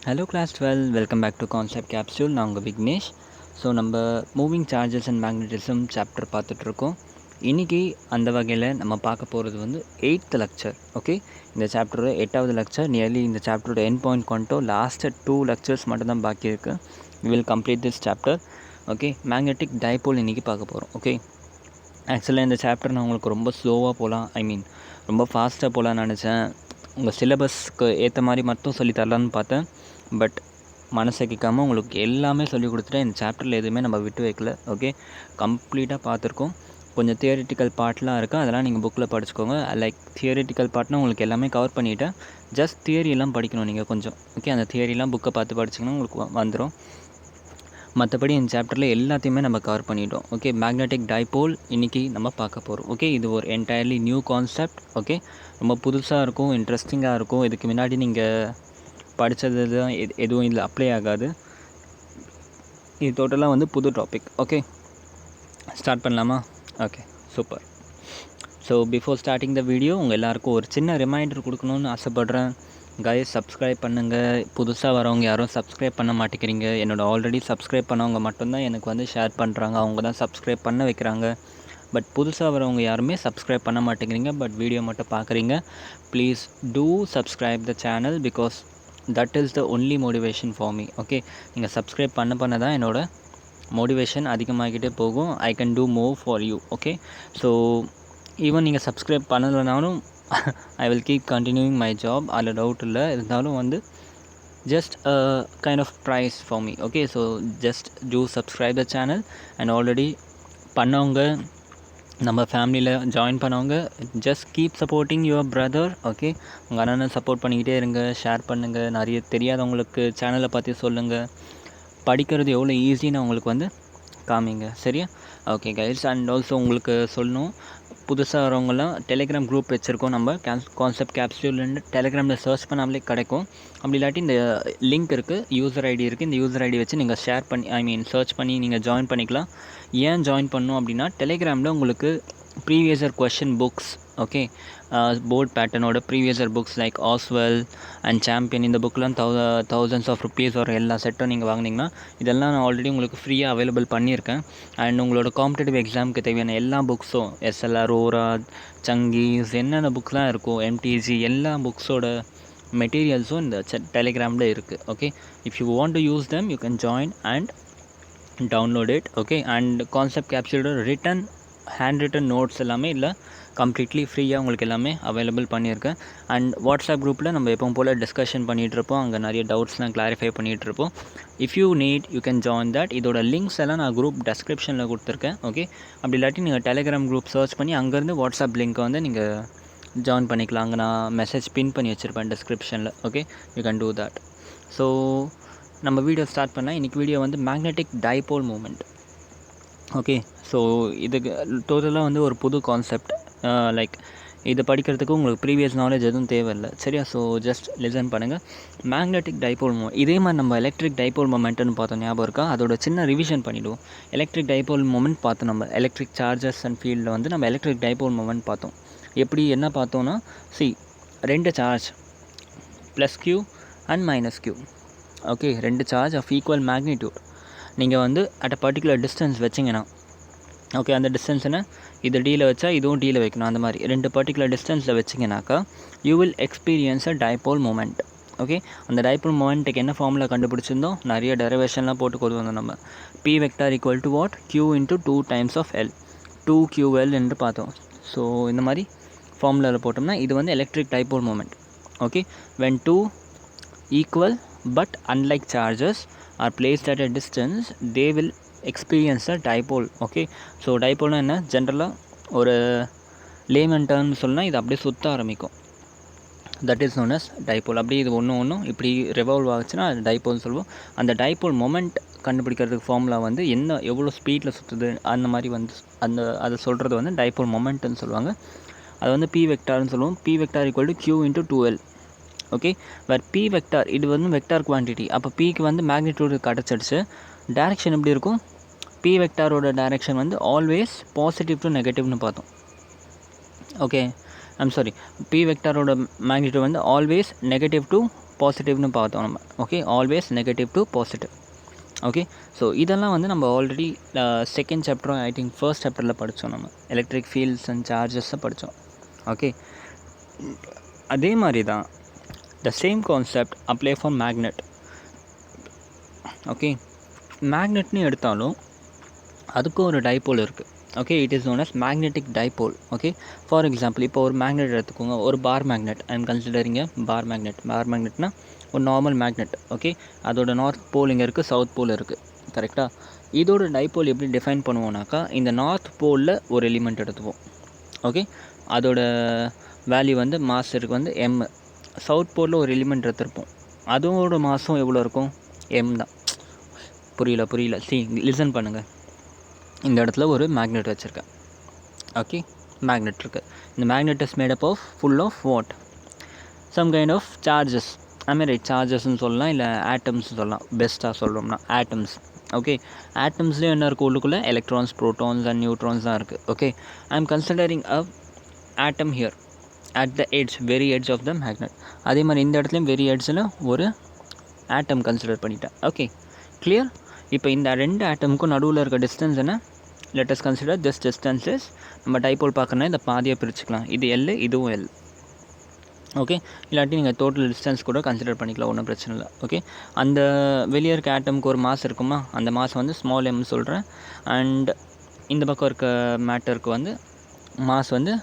Hello class 12, welcome back to Concept Capsule. நான் உங்கள் Vignesh. So நம்ம moving charges and magnetism chapter பார்த்துட்ருக்கோம். இன்றைக்கி அந்த வகையில் நம்ம பார்க்க போகிறது வந்து 8th லெக்சர். ஓகே, இந்த சாப்டரோட 8வது லெக்சர். நியர்லி இந்த சாப்டரோட எண்ட் பாயிண்ட் கொண்டோம். லாஸ்ட்டு 2 லெக்சர்ஸ் மட்டும்தான் பாக்கி இருக்குது. We will complete this chapter. Okay, magnetic dipole இன்றைக்கி பார்க்க போகிறோம். ஓகே, ஆக்சுவலாக இந்த சாப்டர் நான் உங்களுக்கு ரொம்ப ஸ்லோவாக போகலாம், ரொம்ப ஃபாஸ்ட்டாக போகலான்னு நினச்சேன். உங்கள் சிலபஸ்க்கு ஏற்ற மாதிரி மட்டும் சொல்லி தரலான்னு பார்த்தேன். பட் மனசை கேட்காமல் உங்களுக்கு எல்லாமே சொல்லி கொடுத்துட்டேன். இந்த சாப்டரில் எதுவுமே நம்ம விட்டு வைக்கல. ஓகே, கம்ப்ளீட்டாக பார்த்துருக்கோம். கொஞ்சம் தியரிட்டிக்கல் பார்ட்லாம் இருக்குது, அதெல்லாம் நீங்கள் புக்கில் படிச்சுக்கோங்க. லைக் தியரிட்டிக்கல் பார்ட்னா உங்களுக்கு எல்லாமே கவர் பண்ணிவிட்டேன். ஜஸ்ட் தியரியெல்லாம் படிக்கணும் நீங்கள் கொஞ்சம். ஓகே, அந்த தியரிலாம் புக்கை பார்த்து படிச்சிங்கன்னா உங்களுக்கு வந்துடும். மற்றபடி இந்த சாப்டரில் எல்லாத்தையுமே நம்ம கவர் பண்ணிட்டோம். ஓகே, மேக்னெட்டிக் டைபோல் இன்றைக்கி நம்ம பார்க்க போகிறோம். ஓகே, இது ஒரு என்டையர்லி நியூ கான்செப்ட். ஓகே, ரொம்ப புதுசாக இருக்கும், இன்ட்ரெஸ்டிங்காக இருக்கும். இதுக்கு முன்னாடி நீங்கள் படித்தது தான் எதுவும் இதில் அப்ளை ஆகாது. இது டோட்டலாக வந்து புது டாபிக். ஓகே, ஸ்டார்ட் பண்ணலாமா? Okay, super. So before starting the video உங்கள் எல்லாேருக்கும் ஒரு சின்ன ரிமைண்டர் கொடுக்கணுன்னு ஆசைப்பட்றேன். கைஸ், சப்ஸ்கிரைப் பண்ணுங்கள். புதுசாக வரவங்க யாரும் சப்ஸ்கிரைப் பண்ண மாட்டேங்கிறீங்க. என்னோட ஆல்ரெடி சப்ஸ்கிரைப் பண்ணவங்க மட்டும்தான் எனக்கு வந்து ஷேர் பண்ணுறாங்க, அவங்க தான் சப்ஸ்கிரைப் பண்ண வைக்கிறாங்க. பட் புதுசாக வரவங்க யாருமே சப்ஸ்கிரைப் பண்ண மாட்டேங்கிறீங்க, பட் வீடியோ மட்டும் பார்க்குறீங்க. Please do subscribe the channel because that is the only motivation for me. Okay, நீங்கள் சப்ஸ்கிரைப் பண்ண தான் என்னோடய மோட்டிவேஷன் அதிகமாகிட்டே போகும். I can do more for you. Okay, so even நீங்கள் சப்ஸ்கிரைப் பண்ணலைனாலும் I will keep continuing my job. அதில் doubt இல்லை. இருந்தாலும் வந்து just kind of praise for me. Okay, so just do subscribe the channel. And already பண்ணவங்க, நம்ம ஃபேமிலியில் join பண்ணவங்க, just keep supporting your brother. Okay, உங்கள் அண்ணனை சப்போர்ட் பண்ணிக்கிட்டே இருங்க, ஷேர் பண்ணுங்கள், நிறைய தெரியாதவங்களுக்கு சேனலை பற்றி சொல்லுங்கள். படிக்கிறது எவ்வளோ ஈஸின்னு அவங்களுக்கு வந்து காமிங்க, சரியா? ஓகே கைஸ், அண்ட் ஆல்சோ உங்களுக்கு சொல்லணும், புதுசாக வரவங்களாம் டெலிகிராம் குரூப் வச்சுருக்கோம் நம்ம. கான்செப்ட் கேப்சூல்னு டெலிகிராமில் சர்ச் பண்ணாமலே கிடைக்கும். அப்படி இல்லாட்டி இந்த லிங்க் இருக்குது, யூசர் ஐடி இருக்குது. இந்த யூசர் ஐடி வச்சு நீங்கள் ஷேர் பண்ணி சர்ச் பண்ணி நீங்கள் ஜாயின் பண்ணிக்கலாம். ஏன் ஜாயின் பண்ணணும் அப்படின்னா, டெலிகிராமில் உங்களுக்கு previous year question books, okay, board பேட்டர்னோட previous year books like as well and champion, இந்த புக்கெலாம் thousands ஆஃப் ருப்பீஸ் வர எல்லா செட்டும் நீங்கள் வாங்கினீங்கன்னா இதெல்லாம் நான் ஆல்ரெடி உங்களுக்கு ஃப்ரீயாக அவைலபிள் பண்ணியிருக்கேன். அண்ட் உங்களோட காம்படிட்டிவ் எக்ஸாமுக்கு தேவையான எல்லா புக்ஸும், எஸ்எல்ஆர், ஓரா, சங்கீஸ், என்னென்ன புக்ஸ்லாம் இருக்கோ, எம்டிஜி, எல்லா புக்ஸோட மெட்டீரியல்ஸும் இந்த டெலிகிராமில் இருக்குது. Okay, if you want to use them you can join and download it. Okay, and concept கேப்சூலோட ரிட்டன் ஹேண்ட் ரிட்டன் நோட்ஸ் எல்லாமே இல்லை, கம்ப்ளீட்லி ஃப்ரீயாக உங்களுக்கு எல்லாமே அவைலபிள் பண்ணியிருக்கேன். அண்ட் வாட்ஸ்அப் குரூப்பில் நம்ம எப்பவும் போல் டிஸ்கஷன் பண்ணிகிட்ருப்போம். அங்கே நிறைய டவுட்ஸ்லாம் கிளாரிஃபை பண்ணிகிட்ருப்போம். If you need you can join that. இதோட லிங்க்ஸ் எல்லாம் நான் குரூப் டெஸ்கிரிப்ஷனில் கொடுத்துருக்கேன். ஓகே, அப்படி இல்லாட்டி நீங்கள் டெலிகிராம் குரூப் சர்ச் பண்ணி அங்கேருந்து வாட்ஸ்அப் லிங்க்கை வந்து நீங்கள் ஜாயின் பண்ணிக்கலாம். அங்கே நான் மெசேஜ் பின் பண்ணி வச்சுருப்பேன் டிஸ்கிரிப்ஷனில். Okay, you can do that. So நம்ம வீடியோ ஸ்டார்ட் பண்ணால் இன்றைக்கி வீடியோ வந்து magnetic dipole moment. Okay, so இதுக்கு டோட்டலாக வந்து ஒரு புது கான்செப்ட். லைக் இது படிக்கிறதுக்கு உங்களுக்கு ப்ரீவியஸ் நாலேஜ் எதுவும் தேவையில்லை, சரியா? ஸோ ஜஸ்ட் லிசன் பண்ணுங்கள். மேக்னெட்டிக் டைபோல் மூமெண்ட், இதே மாதிரி நம்ம எலக்ட்ரிக் டைபோல் மூமெண்ட்டுன்னு பார்த்தோம், ஞாபகம் இருக்கா? அதோட சின்ன ரிவிஷன் பண்ணிவிடுவோம். எலக்ட்ரிக் டைபோல் மூமெண்ட் பார்த்தோம் நம்ம. எலக்ட்ரிக் சார்ஜஸ் அண்ட் ஃபீல்டில் வந்து நம்ம எலக்ட்ரிக் டைபோல் மூமெண்ட் பார்த்தோம். எப்படி என்ன பார்த்தோன்னா, ரெண்டு charge plus Q and minus Q. Okay, ரெண்டு சார்ஜ் ஆஃப் ஈக்குவல் மேக்னிடியூட் நீங்கள் வந்து அட் அ பர்டிகுலர் டிஸ்டன்ஸ் வச்சிங்கன்னா, ஓகே, அந்த டிஸ்டன்ஸ் என்ன, இது டியில் வச்சா இதுவும் டியில் வைக்கணும். அந்த மாதிரி ரெண்டு பர்டிகுலர் டிஸ்டன்ஸில் வச்சிங்கனாக்கா you will experience a dipole moment. Okay, அந்த டைபோல் மூமெண்ட்டுக்கு என்ன ஃபார்முலா கண்டுபிடிச்சிருந்தோம், நிறைய டெரிவேஷன்லாம் போட்டு கொண்டு வந்தோம் நம்ம. P vector equal to what, q into 2 times of L, 2ql என்று பார்த்தோம். ஸோ இந்த மாதிரி ஃபார்முலாவில் போட்டோம்னா இது வந்து electric dipole moment. Okay, when two equal but unlike charges are placed at a distance they will experience a dipole. Okay, so டைபோல்னா என்ன, ஜென்ரலாக ஒரு லேமன் டர்ம்னு சொன்னால் இது அப்படியே சுற்ற ஆரம்பிக்கும், that is known as dipole. அப்படியே இது ஒன்றும் இப்படி ரிவால்வ் ஆச்சுன்னா அது டைபோல்னு சொல்லுவோம். அந்த டைபோல் மொமெண்ட் கண்டுபிடிக்கிறதுக்கு ஃபார்முலா வந்து என்ன, எவ்வளோ ஸ்பீடில் சுற்றுது அந்த மாதிரி வந்து அதை சொல்கிறது வந்து டைபோல் மொமெண்ட்டுன்னு சொல்லுவாங்க. அது வந்து பி வெக்டார்னு சொல்லுவோம். P vector equal to q into 2l. Okay, வேறு பி வெக்டார் இது வந்து வெக்டார் குவான்டிட்டி. அப்போ பிக்கு வந்து மேக்னிடியூடு கிடச்சிடுச்சு. டைரெக்ஷன் எப்படி இருக்கும், பி வெக்டாரோட டைரெக்ஷன் வந்து ஆல்வேஸ் பாசிட்டிவ் டு நெகட்டிவ்னு பார்த்தோம். ஓகே, பி வெக்டாரோட மேக்னிடியூட் வந்து ஆல்வேஸ் நெகட்டிவ் டு பாசிட்டிவ்னு பார்த்தோம் நம்ம. Okay, always negative to positive. Okay, so இதெல்லாம் வந்து நம்ம ஆல்ரெடி செகண்ட் சாப்டரும் ஐ திங்க் ஃபர்ஸ்ட் சாப்டரில் படித்தோம். நம்ம எலக்ட்ரிக் ஃபீல்ட்ஸ் அண்ட் சார்ஜஸை படித்தோம். ஓகே, அதே மாதிரி தான் the same concept apply for magnet. Okay, மேக்னெட்னு எடுத்தாலும் அதுக்கும் ஒரு டைபோல் இருக்குது. Okay, it is known as magnetic dipole. Okay, for example இப்போ ஒரு மேக்னெட் எடுத்துக்கோங்க, ஒரு bar magnet. I am considering bar magnet. Bar மேக்னெட்னா ஒரு நார்மல் மேக்னெட். ஓகே, அதோட நார்த் போல் இங்கே இருக்குது, சவுத் போல் இருக்குது, கரெக்டாக? இதோட டைபோல் எப்படி டிஃபைன் பண்ணுவோம்னாக்கா, இந்த நார்த் போலில் ஒரு எலிமெண்ட் எடுத்துப்போம். ஓகே, அதோட வேல்யூ வந்து மாஸ் இருக்குது வந்து எம். சவுத் போலில் ஒரு எலிமெண்ட் எடுத்துருப்போம், அதோட மாஸும் எவ்வளோ இருக்கும்? எம் தான். புரியல. லிசன் பண்ணுங்கள். இந்த இடத்துல ஒரு மேக்னெட் வச்சுருக்கேன். ஓகே, மேக்னெட் இருக்குது. இந்த magnet is made up of full of what? Some kind of charges. Right, சார்ஜஸ்ன்னு சொல்லலாம், இல்லை ஆட்டம்ஸ்னு சொல்லலாம். பெஸ்ட்டாக சொல்கிறோம்னா ஆட்டம்ஸ். ஓகே, ஆட்டம்ஸ்லேயும் என்ன இருக்குது உள்ளுக்குள்ளே? எலக்ட்ரான்ஸ், ப்ரோட்டான்ஸ் அண்ட் நியூட்ரான்ஸ் தான் இருக்குது. Okay, I am considering a atom here at the edge, very edge of the magnet. அதே மாதிரி இந்த இடத்துலையும் வெரி எட்ஜில் ஒரு ஆட்டம் கன்சிடர் பண்ணிட்டேன். Okay, clear? இப்போ இந்த ரெண்டு ஆட்டமுக்கும் நடுவில் இருக்க டிஸ்டன்ஸ் என்ன? Let us consider this distance is, நம்ம டைபோல் பார்க்கணுன்னா இந்த பாதியாக பிரிச்சுக்கலாம். இது எல், இதுவும் எல். ஓகே, இல்லாட்டி நீங்கள் டோட்டல் டிஸ்டன்ஸ் கூட கன்சிடர் பண்ணிக்கலாம், ஒன்றும் பிரச்சனை இல்லை. ஓகே, அந்த வெளியே இருக்க ஆட்டமுக்கு ஒரு மாஸ் இருக்குமா, அந்த மாஸ் வந்து ஸ்மால் எம் சொல்கிறேன். அண்ட் இந்த பக்கம் இருக்க மேட்டருக்கு வந்து மாஸ் வந்து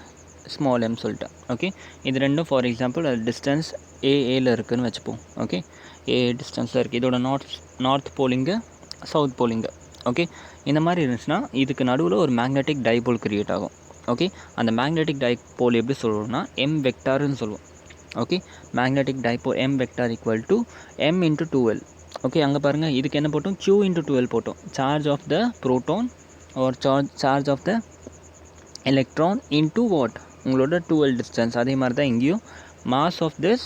ஸ்மால் எம் சொல்லிட்டேன். ஓகே, இது ரெண்டும் ஃபார் எக்ஸாம்பிள் டிஸ்டன்ஸ் ஏல இருக்குதுன்னு வச்சுப்போம். ஓகே, ஏ டிஸ்டன்ஸில் இருக்குது. இதோட நார்த் போலிங்கு, சவுத் போலிங்கு. ஓகே, இந்த மாதிரி இருந்துச்சுன்னா இதுக்கு நடுவில் ஒரு மேக்னெட்டிக் டைபோல் க்ரியேட் ஆகும். ஓகே, அந்த மேக்னெட்டிக் டைபோல் எப்படி சொல்லுவோம்னா எம் வெக்டார்னு சொல்லுவோம். Okay, magnetic dipole M vector equal to M into 2L. Okay, அங்கே பாருங்கள், இதுக்கு என்ன போட்டோம்? Q இன்ட்டு 2L போட்டோம். Charge of the proton or charge of the electron into what? உங்களோட 2L டிஸ்டன்ஸ். அதே மாதிரி தான் இங்கேயும் mass of this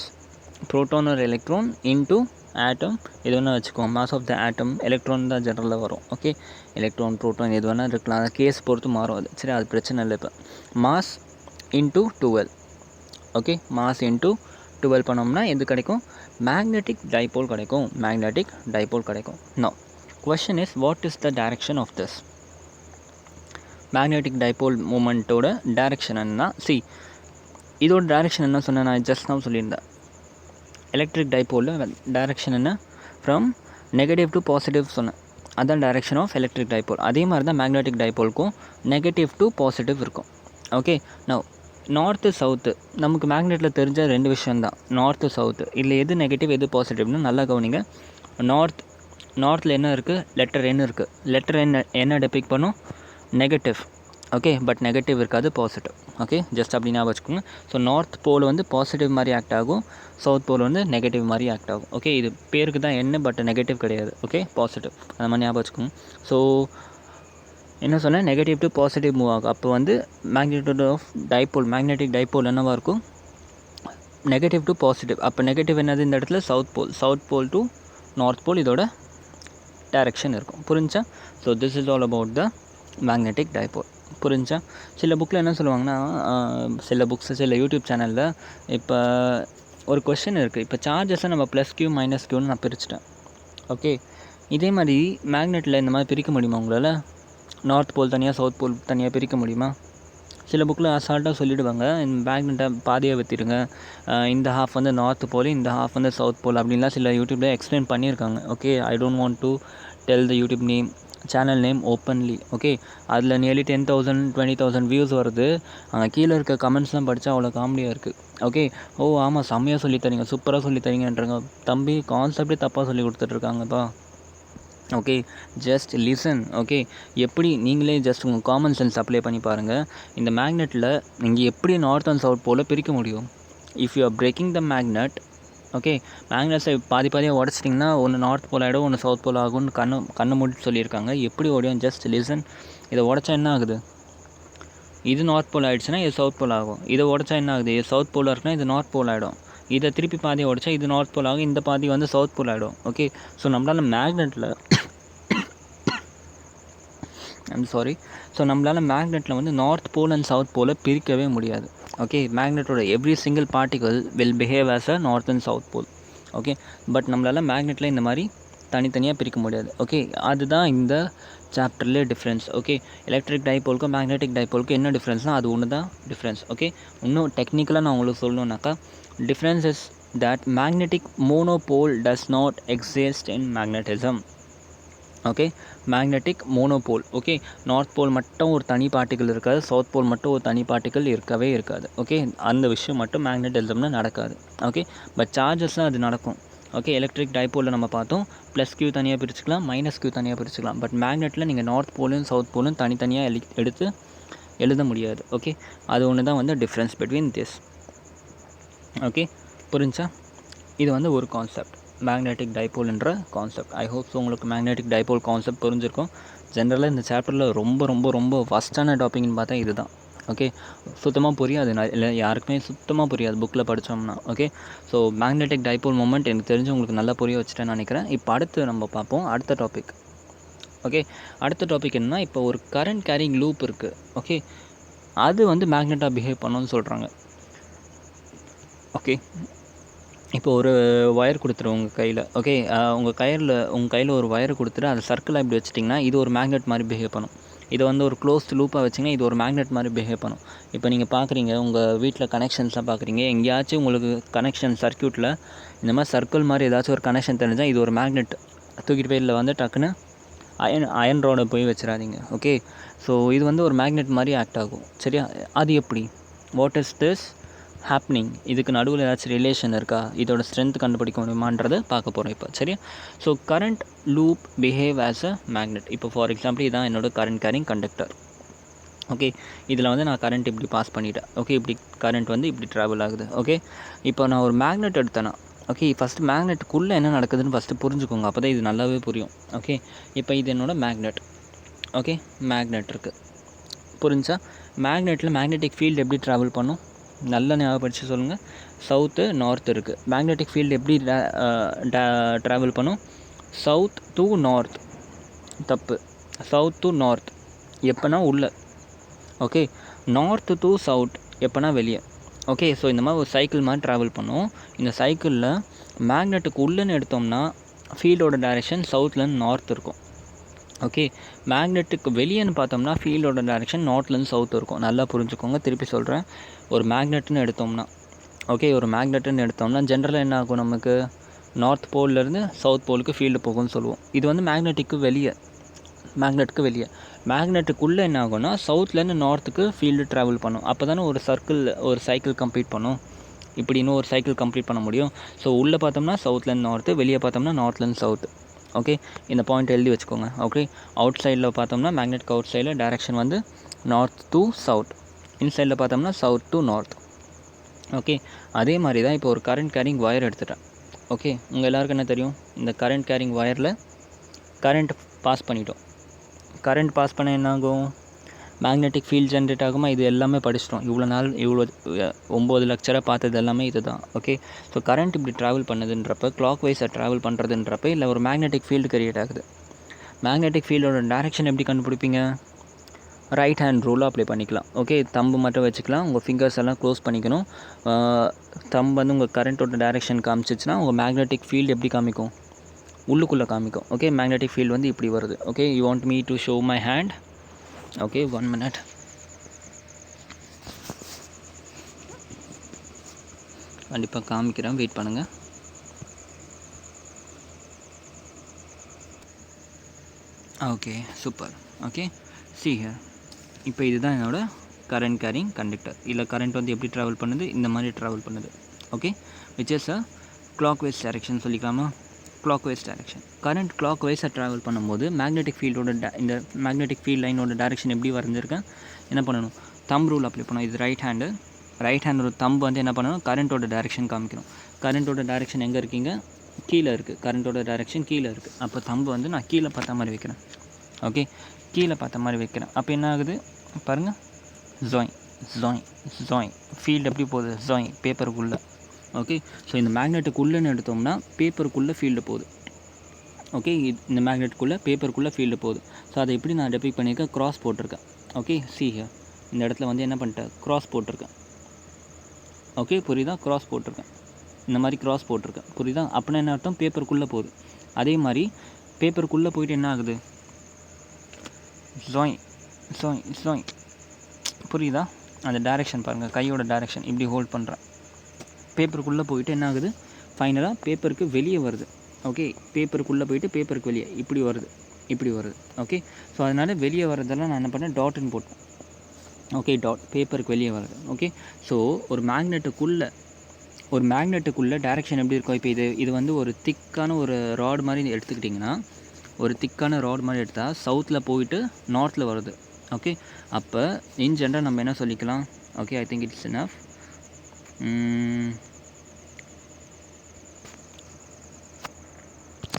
proton R electron into atom. இது வேணால் வச்சுக்கோங்க, mass of the atom. Electron தான் ஜெனரலாக வரும். ஓகே, எலக்ட்ரான், ப்ரோட்டான் எது வேணால் இருக்கலாம், அந்த கேஸ் பொறுத்து மாறும் அது. சரி, அது பிரச்சனை இல்லை. இப்போ mass into 2L. Okay, mass into 2L பண்ணோம்னா எது கிடைக்கும்? மேக்னெட்டிக் டைபோல் கிடைக்கும். மேக்னெட்டிக் டைபோல் கிடைக்கும். Now question is, what is the direction of this magnetic dipole மூமெண்ட்டோட டைரக்ஷன் என்ன? சி, இதோட டைரக்ஷன் என்ன சொன்னேன் நான் ஜஸ்ட் நான் சொல்லியிருந்தேன். எலக்ட்ரிக் டைபோலில் டைரக்ஷன் என்ன? ஃப்ரம் நெகட்டிவ் டு பாசிட்டிவ் சொன்னேன். அதுதான் டைரக்ஷன் ஆஃப் எலக்ட்ரிக் டைபோல். அதே மாதிரி தான் மேக்னெட்டிக் டைபோலுக்கும் நெகட்டிவ் டு பாசிட்டிவ் இருக்கும். ஓகே, நவ் நார்த்து சவுத்து நமக்கு மேக்னெட்டில் தெரிஞ்ச ரெண்டு விஷயந்தான், நார்த்து சவுத்து. இதில் எது நெகட்டிவ் எது பாசிட்டிவ்னு நல்லா கவனிங்க. நார்த்தில் என்ன இருக்குது? லெட்டர் என் இருக்குது. லெட்டர் என்ன டெபிக் பண்ணும்? நெகட்டிவ். ஓகே, பட் நெகட்டிவ் இருக்காது, பாசிட்டிவ். ஓகே, ஜஸ்ட் அப்படி ஞாபகம் வச்சுக்கோங்க. ஸோ நார்த் போல் வந்து பாசிட்டிவ் மாதிரி ஆக்ட் ஆகும், சவுத் போல் வந்து நெகட்டிவ் மாதிரி ஆக்ட் ஆகும். ஓகே, இது பேருக்கு தான் என்ன, பட் நெகட்டிவ் கிடையாது. ஓகே, பாசிட்டிவ், அந்த மாதிரி ஞாபகம் வச்சுக்கோங்க. ஸோ என்ன சொன்னேன்? நெகட்டிவ் டு பாசிட்டிவ் மூவ் ஆகும். அப்போ வந்து magnetic of dipole, magnetic dipole என்னவாக இருக்கும்? Negative to positive. அப்போ நெகட்டிவ் என்னது இந்த இடத்துல? South pole to north pole இதோட டைரக்ஷன் இருக்கும். புரிஞ்சா? So this is all about the magnetic dipole. புரிஞ்சா? சில புக்கில் என்ன சொல்லுவாங்கன்னா, சில புக்ஸு, சில யூடியூப் சேனலில் இப்போ ஒரு கொஷின் இருக்குது. இப்போ சார்ஜஸை நம்ம ப்ளஸ் Q மைனஸ் Qன்னு நான் பிரிச்சுட்டேன். ஓகே, இதே மாதிரி மேக்னெட்டில் இந்த மாதிரி பிரிக்க முடியுமா உங்களால்? நார்த் போல் தனியாக, சவுத் போல் தனியாக பிரிக்க முடியுமா? சில புக்கில் அசால்ட்டாக சொல்லிவிடுவாங்க, இந்த மேக்னெட்டை பாதியாக வைத்திருங்க, இந்த ஹாஃப் வந்து நார்த் போல், இந்த ஹாஃப் வந்து சவுத் போல் அப்படின்லாம் சில யூடியூப்பில் எக்ஸ்பிளைன் பண்ணியிருக்காங்க. Okay, I don't want to tell the YouTube name, channel name openly. Okay, அதில் நியர்லி 10,000 20,000 வியூஸ் வருது. அங்கே கீழே இருக்க கமெண்ட்ஸ்லாம் படித்தா அவ்வளோ காமெடியாக இருக்குது. ஓகே, ஓ ஆமாம், செம்மையாக சொல்லித்தரீங்க, சூப்பராக சொல்லித்தரீங்கன்றாங்க. தம்பி, கான்செப்டே தப்பாக சொல்லி கொடுத்துட்ருக்காங்கப்பா. Okay, just listen. ஓகே, எப்படி நீங்களே ஜஸ்ட் உங்கள் காமன் சென்ஸ் அப்ளை பண்ணி பாருங்கள். இந்த மேக்னெட்டில் நீங்கள் எப்படி நார்த் அண்ட் சவுத் போல் பிரிக்க முடியும்? If you are breaking the magnet, okay, மேக்னெட்ஸை பாதியாக உடச்சிட்டிங்கன்னா ஒன்று நார்த் போல் ஆகிடும், ஒன்று சவுத் போல் ஆகும்னு கண்ணை மூடி சொல்லியிருக்காங்க. எப்படி ஓடியும்? Just listen. இதை உடச்சா என்ன ஆகுது? இது நார்த் போல் ஆகிடுச்சுன்னா இது சவுத் போல் ஆகும். இதை உடச்சா என்ன ஆகுது? இது சவுத் போலாக இருக்குன்னா இது நார்த் போல் ஆகிடும். இதை திருப்பி பாதியை உடச்சா இது நார்த் போல் ஆகும், இந்த பாதி வந்து சவுத் போல் ஆகிடும். ஓகே, ஸோ நம்மளால் மேக்னெட்டில் மேக்னெட்டில் வந்து north pole and south pole பிரிக்கவே முடியாது. ஓகே, மேக்னெட்டோட every single particle will behave as a north and south pole. Okay. But நம்மளால் மேக்னெட்டில் இந்த மாதிரி தனித்தனியாக பிரிக்க முடியாது. ஓகே, அதுதான் இந்த சாப்டர்லேயே டிஃப்ரென்ஸ். ஓகே, எலக்ட்ரிக் டைபோலுக்கும் மேக்னெட்டிக் டைபோலுக்கும் என்ன டிஃப்ரென்ஸ்னால் அது ஒன்று தான் டிஃப்ரென்ஸ். ஓகே, இன்னும் டெக்னிக்கலாக நான் உங்களுக்கு சொல்லணுன்னாக்கா difference is that magnetic monopole does not exist in magnetism. Okay, magnetic monopole. Okay, north pole மட்டும் ஒரு தனி பார்ட்டிக்கல் இருக்காது, சவுத் போல் மட்டும் ஒரு தனி பார்ட்டிக்கல் இருக்கவே இருக்காது. ஓகே, அந்த விஷயம் மட்டும் மேக்னட்டிசமில் நடக்காது. ஓகே, பட் சார்ஜஸ்லாம் அது நடக்கும். ஓகே, எலக்ட்ரிக் டைபோலில் நம்ம பார்த்தோம் ப்ளஸ் கியூ தனியாக பிரிச்சுக்கலாம், மைனஸ் கியூ தனியாக பிரிச்சுக்கலாம். பட் மேக்னெட்டில் நீங்கள் நார்த் போலும் சவுத் போலும் தனித்தனியாக எடுத்து எழுத முடியாது. ஓகே, அது ஒன்று தான் வந்து டிஃப்ரென்ஸ் பிட்வீன் திஸ். ஓகே, புரிஞ்சா? இது வந்து ஒரு கான்செப்ட், மேக்னெட்டிக் டைபோல்ன்ற கான்செப்ட். ஐ ஹோப் ஸோ உங்களுக்கு மேக்னெட்டிக் டைபோல் கான்செப்ட் புரிஞ்சிருக்கும். ஜென்ரலாக இந்த சாப்டரில் ரொம்ப ரொம்ப ரொம்ப ஃபஸ்ட்டான டாபிக்னு பார்த்தா இது தான். ஓகே, சுத்தமாக புரியாது, இல்லை யாருக்குமே சுத்தமாக புரியாது புக்கில் படித்தோம்னா. Okay, so magnetic dipole moment எனக்கு தெரிஞ்சு உங்களுக்கு நல்லா புரிய வச்சுட்டேன்னு நினைக்கிறேன். இப்போ அடுத்து நம்ம பார்ப்போம் அடுத்த டாபிக். ஓகே, அடுத்த டாபிக் என்னன்னா, இப்போ ஒரு கரண்ட் கேரிங் லூப் இருக்குது. ஓகே, அது வந்து மேக்னெட்டாக பிஹேவ் பண்ணணும்னு சொல்கிறாங்க. ஓகே, இப்போ ஒரு ஒயர் கொடுத்துரும் உங்கள் கையில். ஓகே, உங்கள் கையில் ஒரு ஒயர் கொடுத்துட்டு அதை சர்க்கிளாக இப்படி வச்சிட்டிங்கன்னா இது ஒரு மேக்னெட் மாதிரி பிஹேவ் பண்ணும். இதை வந்து ஒரு க்ளோஸ்ட் லூப்பாக வச்சிங்கன்னா இது ஒரு மேக்னெட் மாதிரி பிஹேவ் பண்ணும். இப்போ நீங்கள் பார்க்குறீங்க, உங்கள் வீட்டில் கனெக்ஷன்ஸ்லாம் பார்க்குறீங்க, எங்கேயாச்சும் உங்களுக்கு கனெக்ஷன் சர்க்யூட்டில் இந்த மாதிரி சர்க்கிள் மாதிரி ஏதாச்சும் ஒரு கனெக்ஷன் தெரிஞ்சால் இது ஒரு மேக்னெட். தூக்கிட்டு போய் இதில் வந்து டக்குன்னு அயன் ரோடை போய் வச்சிடாதீங்க. ஓகே, ஸோ இது வந்து ஒரு மேக்னெட் மாதிரி ஆக்ட் ஆகும். சரியா? அது எப்படி, வாட் இஸ் திஸ் ஹேப்னிங், இதுக்கு நடுவில் ஏதாச்சும் ரிலேஷன் இருக்கா, இதோட ஸ்ட்ரென்த் கண்டுபிடிக்க முடியுமான்றதை பார்க்க போகிறோம் இப்போ. சரியா? So current loop behave as அ மேக்னெட். இப்போ ஃபார் எக்ஸாம்பிள் இதான் என்னோட கரண்ட் கேரிங் கண்டக்டர். ஓகே, இதில் வந்து நான் கரண்ட் இப்படி பாஸ் பண்ணிவிட்டேன். ஓகே, இப்படி கரண்ட் வந்து இப்படி ட்ராவல் ஆகுது. ஓகே, இப்போ நான் ஒரு மேக்னெட் எடுத்தேன்னா, ஓகே, ஃபஸ்ட்டு மேக்னெட்டுக்குள்ளே என்ன நடக்குதுன்னு ஃபஸ்ட்டு புரிஞ்சுக்கோங்க, அப்போ தான் இது நல்லாவே புரியும். ஓகே, இப்போ இது என்னோடய மேக்னெட். ஓகே, மேக்னெட் இருக்குது, புரிஞ்சா? மேக்னெட்டில் மேக்னெட்டிக் ஃபீல்டு எப்படி ட்ராவல் பண்ணும், நல்லா ஞாபகப்படுத்தி சொல்லுங்கள். சவுத்து நார்த் இருக்குது. மேக்னெட்டிக் ஃபீல்டு எப்படி ட்ராவல் பண்ணும், சவுத் டு நார்த். தப்பு, சவுத் டு நார்த் எப்போனா உள்ள. ஓகே, நார்த்து டு சவுத் எப்போனா வெளியே. ஓகே, ஸோ இந்த மாதிரி ஒரு சைக்கிள் மாதிரி ட்ராவல் பண்ணும். இந்த சைக்கிளில் மேக்னெட்டுக்கு உள்ளேன்னு எடுத்தோம்னா ஃபீல்டோட டைரெக்ஷன் சவுத்லேருந்து நார்த் இருக்கும். ஓகே, மேக்னெட்டுக்கு வெளியேன்னு பார்த்தோம்னா ஃபீல்டோட டைரெக்ஷன் நார்த்லேருந்து சவுத் இருக்கும். நல்லா புரிஞ்சுக்கோங்க, திருப்பி சொல்கிறேன். ஒரு மேக்னெட்டுன்னு எடுத்தோம்னா, ஓகே, ஒரு மேக்னெட்டுன்னு எடுத்தோம்னா ஜென்ரலாக என்ன ஆகும், நமக்கு நார்த் போல்லேருந்து சவுத் போலுக்கு ஃபீல்டு போகும்னு சொல்லுவோம். இது வந்து மேக்னெட்டுக்கு வெளியே. மேக்னெட்டுக்குள்ளே என்ன ஆகும்னா சவுத்லேருந்து நார்த்துக்கு ஃபீல்டு ட்ராவல் பண்ணும். அப்போ தானே ஒரு சைக்கிள் கம்ப்ளீட் பண்ணும். இப்படி இன்னும் ஒரு சைக்கிள் கம்ப்ளீட் பண்ண முடியும். ஸோ உள்ளே பார்த்தோம்னா சவுத்லேருந்து நார்த்து, வெளியே பார்த்தோம்னா நார்த்லேருந்து சவுத்து. ஓகே, இந்த பாயிண்ட் எழுதி வச்சுக்கோங்க. ஓகே, அவுட் சைடில் பார்த்தோம்னா மேக்னெட்டுக்கு அவுட் சைடில் டைரெக்ஷன் வந்து நார்த் டு சவுத், இன்சைடில் பார்த்தோம்னா சவுத் டு நார்த். ஓகே, அதே மாதிரி தான் இப்போ ஒரு கரண்ட் கேரிங் ஒயர் எடுத்துட்டேன். ஓகே, உங்கள் எல்லாருக்கும் என்ன தெரியும், இந்த கரண்ட் கேரிங் ஒயரில் கரண்ட் பாஸ் பண்ணிட்டோம். கரண்ட் பாஸ் பண்ண என்ன ஆகும், மேக்னெட்டிக் ஃபீல்ட் ஜென்ரேட் ஆகுமா, இது எல்லாமே படிச்சிட்டோம். இவ்வளோ 9 லெக்சராக பார்த்தது எல்லாமே இது தான். ஓகே, ஸோ கரண்ட் இப்படி ட்ராவல் பண்ணுதுன்றப்ப, கிளாக் வைஸாக ட்ராவல் பண்ணுறதுன்றப்ப இல்லை ஒரு மேக்னெட்டிக் ஃபீல்டு கிரியேட் ஆகுது. மேக்னெட்டிக் ஃபீல்டோட டைரெக்ஷன் எப்படி கண்டுபிடிப்பீங்க, ரைட் ஹேண்ட் ரூலாக அப்ளை பண்ணிக்கலாம். ஓகே, தம்பு மட்டும் வச்சுக்கலாம், உங்கள் ஃபிங்கர்ஸ் எல்லாம் க்ளோஸ் பண்ணிக்கணும். தம்பு வந்து உங்கள் கரண்ட்டோட டைரெக்ஷன் காமிச்சிச்சுன்னா உங்கள் மேக்னெட்டிக் ஃபீல்டு எப்படி காமிக்கும், உள்ளுக்குள்ளே காமிக்கும். ஓகே, மேக்னெட்டிக் ஃபீல்டு வந்து இப்படி வருது. Okay, you want me to show my hand. Okay, 1 minute. கண்டிப்பாக காமிக்கிறேன், வெயிட் பண்ணுங்கள். Okay, super. Okay, see here. இப்போ இதுதான் என்னோடய கரண்ட் கேரிங் கண்டக்டர். இல்லை கரண்ட் வந்து எப்படி ட்ராவல் பண்ணுது, இந்த மாதிரி ட்ராவல் பண்ணுது. Okay, which is a clockwise direction சொல்லிக்கலாமா, கிளாக் வைஸ் டைரெக்ஷன். கரண்ட் கிளாக் வைஸாக ட்ராவல் பண்ணும்போது மேக்னெட்டிக் ஃபீல்டோட இந்த மேக்னெட்டிக் ஃபீல்ட் லைனோட டைரெக்ஷன் எப்படி வரைஞ்சிருக்கேன், என்ன பண்ணணும், தம் ரூல் அப்ளை பண்ணணும். இது ரைட் ஹேண்டோட தம்பு வந்து என்ன பண்ணணும், கரண்ட்டோட டைரெக்ஷன் காமிக்கணும். கரண்ட்டோட டைரெக்ஷன் எங்கே இருக்கீங்க, கீழே இருக்குது. கரண்ட்டோட டைரெக்ஷன் கீழே இருக்குது. அப்போ தம்பு வந்து நான் கீழே பார்த்த மாதிரி வைக்கிறேன். ஓகே, கீழே பார்த்த மாதிரி வைக்கிறேன். அப்போ என்ன ஆகுது பாருங்கள், ஜாய் ஃபீல்டு எப்படி போகுது, ஜாய் பேப்பருக்குள்ளே. ஓகே, ஸோ இந்த மேக்னெட்டுக்குள்ளேன்னு எடுத்தோம்னா பேப்பருக்குள்ளே ஃபீல்டு போகுது. ஓகே, இந்த மேக்னெட்டுக்குள்ளே பேப்பருக்குள்ளே ஃபீல்டு போகுது. ஸோ அதை எப்படி நான் டெபிக் பண்ணியிருக்கேன், க்ராஸ் போட்டிருக்கேன். ஓகே, see here, இந்த இடத்துல வந்து என்ன பண்ணிட்டேன், க்ராஸ் போட்டிருக்கேன். ஓகே, புரியுதா, க்ராஸ் போட்டிருக்கேன். இந்த மாதிரி கிராஸ் போட்டிருக்கேன், புரியுதா? அப்படின்னா என்ன அர்த்தம்? பேப்பருக்குள்ளே போகுது. அதே மாதிரி பேப்பருக்குள்ளே போயிட்டு என்ன ஆகுது? ஜாய் ஜாய் ஜாய், புரியுதா? அந்த டைரெக்ஷன் பாருங்கள், கையோட டைரெக்ஷன் இப்படி ஹோல்ட் பண்ணுறேன். பேப்பருக்குள்ளே போயிட்டு என்ன ஆகுது? ஃபைனலாக பேப்பருக்கு வெளியே வருது. ஓகே, பேப்பருக்குள்ளே போயிட்டு பேப்பருக்கு வெளியே இப்படி வருது, இப்படி வருது. ஓகே, ஸோ அதனால் வெளியே வரதெல்லாம் நான் என்ன பண்ணேன்? டாட்னு போட்டேன். ஓகே, டாட் பேப்பருக்கு வெளியே வருது. ஓகே, ஸோ ஒரு மேக்னெட்டுக்குள்ளே டைரெக்ஷன் எப்படி இருக்கும்? இப்போ இது வந்து ஒரு திக்கான ஒரு ராட் மாதிரி எடுத்துக்கிட்டிங்கன்னா, ஒரு திக்கான ராட் மாதிரி எடுத்தால் சவுத்தில் போயிட்டு நார்த்தில் வருது. ஓகே, அப்போ இன் ஜென்ரல் நம்ம என்ன சொல்லிக்கலாம்? Okay, I think it's enough.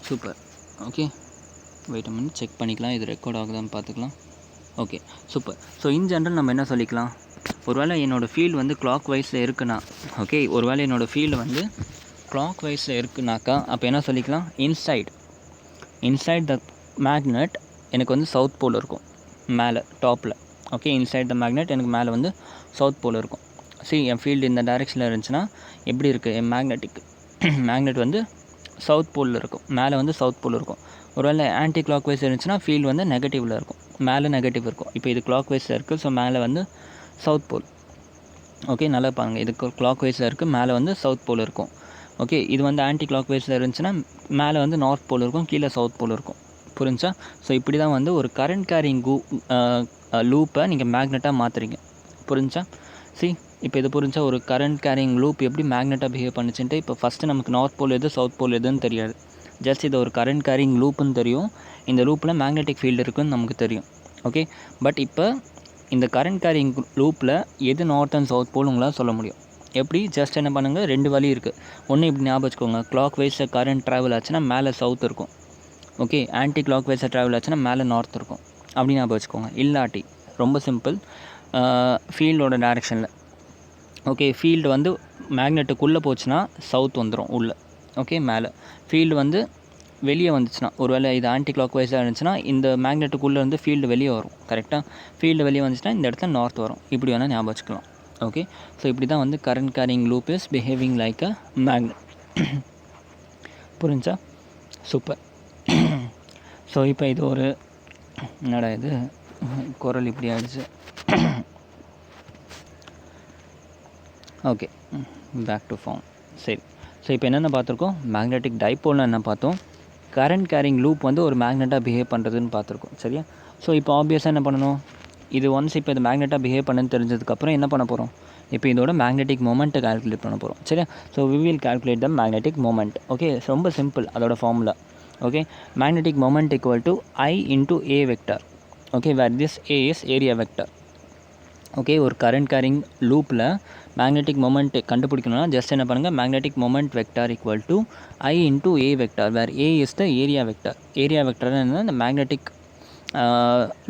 Super. Okay, wait a minute, check பண்ணிக்கலாம், இது ரெக்கார்ட் ஆகுதான்னு பார்த்துக்கலாம். Okay, super. So in general நம்ம என்ன சொல்லிக்கலாம்? ஒருவேளை என்னோடய ஃபீல்டு வந்து கிளாக் வைஸில் இருக்குன்னா, ஓகே, ஒருவேளை என்னோடய ஃபீல்டு வந்து கிளாக் வைஸில் இருக்குனாக்கா அப்போ என்ன சொல்லிக்கலாம்? இன்சைட் த மேக்னெட் எனக்கு வந்து சவுத் போல் இருக்கும் மேலே டாப்பில். ஓகே, இன்சைட் த மேக்னெட் எனக்கு மேலே வந்து சவுத் போல் இருக்கும். என் ஃபீல்டு இந்த டைரெக்ஷனில் இருந்துச்சுன்னா எப்படி இருக்குது? என் மேக்னெட் வந்து சவுத் போலில் இருக்கும், மேலே வந்து சவுத் போல் இருக்கும். ஒருவேளை ஆன்டி கிளாக் வைஸ் இருந்துச்சுன்னா ஃபீல்டு வந்து நெகட்டிவில் இருக்கும், மேலே நெகட்டிவ் இருக்கும். இப்போ இது கிளாக் வைஸில் இருக்குது, ஸோ மேலே வந்து சவுத் போல். ஓகே, நல்லா பாருங்கள், இது கிளாக் வைஸில் இருக்குது, மேலே வந்து சவுத் போல் இருக்கும். ஓகே, இது வந்து ஆன்டி கிளாக் வைஸில் இருந்துச்சுன்னா மேலே வந்து நார்த் போல் இருக்கும், கீழே சவுத் போல் இருக்கும். புரிஞ்சா? ஸோ இப்படி தான் வந்து ஒரு கரண்ட் கேரிங் லூப்பை நீங்கள் மேக்னெட்டாக மாற்றுறீங்க. புரிஞ்சா? இப்போ இது புரிஞ்சா ஒரு கரண்ட் கேரிங் லூப் எப்படி மேக்னெட்டாக பிஹேவ் பண்ணுச்சுன்ட்டு. இப்போ ஃபஸ்ட்டு நமக்கு நார்த் போல் எது சவுத் போல் எதுன்னு தெரியாது, ஜஸ்ட் இது ஒரு கரண்ட் கேரிங் லூப்புன்னு தெரியும். இந்த லூப்பில் மேக்னெட்டிக் ஃபீல்டு இருக்குதுன்னு நமக்கு தெரியும். ஓகே, பட் இப்போ இந்த கரண்ட் கேரிங் லூப்பில் எது நார்த் அண்ட் சவுத் போல் உங்களால் சொல்ல முடியும். எப்படி? ஜஸ்ட் என்ன பண்ணுங்கள், ரெண்டு வழி இருக்குது. ஒன்று இப்படி ஞாபகம் வச்சுக்கோங்க, கிளாக் வைஸில் கரண்ட் ட்ராவல் ஆச்சுன்னா மேலே சவுத் இருக்கும். ஓகே, ஆன்டி கிளாக் வைஸில் ட்ராவல் ஆச்சுன்னா மேலே நார்த் இருக்கும், அப்படி ஞாபகம் வச்சுக்கோங்க. இல்லாட்டி ரொம்ப சிம்பிள், ஃபீல்டோட டைரெக்ஷனில். ஓகே, ஃபீல்டு வந்து மேக்னெட்டுக்குள்ளே போச்சுன்னா சவுத் வந்துடும் உள்ளே. ஓகே, மேலே ஃபீல்டு வந்து வெளியே வந்துச்சுன்னா, ஒருவேளை இது ஆன்டி கிளாக் வைஸாக இருந்துச்சுன்னா இந்த மேக்னெட்டுக்குள்ளே இருந்து ஃபீல்டு வெளியே வரும். கரெக்டாக? ஃபீல்டு வெளியே வந்துச்சுன்னா இந்த இடத்துல நார்த் வரும். இப்படி வேணால் ஞாபகம் வச்சுக்கலாம். ஓகே, ஸோ இப்படி தான் வந்து current carrying loop is behaving like a magnet. புரிஞ்சா? சூப்பர். ஸோ இப்போ இது ஒரு என்னடா இது குரல் இப்படி ஆகிடுச்சு. Okay, back to form. சரி, ஸோ இப்போ என்னென்ன பார்த்துருக்கோம்? மேக்னெட்டிக் டைப்போல்னு என்ன பார்த்தோம்? கரண்ட் கேரிங் லூப் வந்து ஒரு மேக்னெட்டாக பிஹேவ் பண்ணுறதுன்னு பார்த்துருக்கோம். சரியா? ஸோ இப்போ ஆப்வியஸாக என்ன பண்ணணும்? இது ஒன்ஸ் இப்போ இது மேக்னெட்டாக பிஹேவ் பண்ணுன்னு தெரிஞ்சதுக்கப்புறம் என்ன பண்ண போகிறோம்? இப்போ இதோட மேக்னெட்டிக் மொமெண்ட்டை கால்குலேட் பண்ண போகிறோம். சரியா? So we will calculate the magnetic moment. Okay, ரொம்ப சிம்பிள் அதோட formula. Okay, magnetic moment equal to I into A vector. Okay, where this A is area vector. Okay, ஒரு கரண்ட் கேரிங் லூப்பில் magnetic moment கண்டுபிடிக்கணும்னா just என்ன பண்ணுங்கள், magnetic moment vector equal to I into A vector, where A is the area vector. Area vector என்ன? இந்த magnetic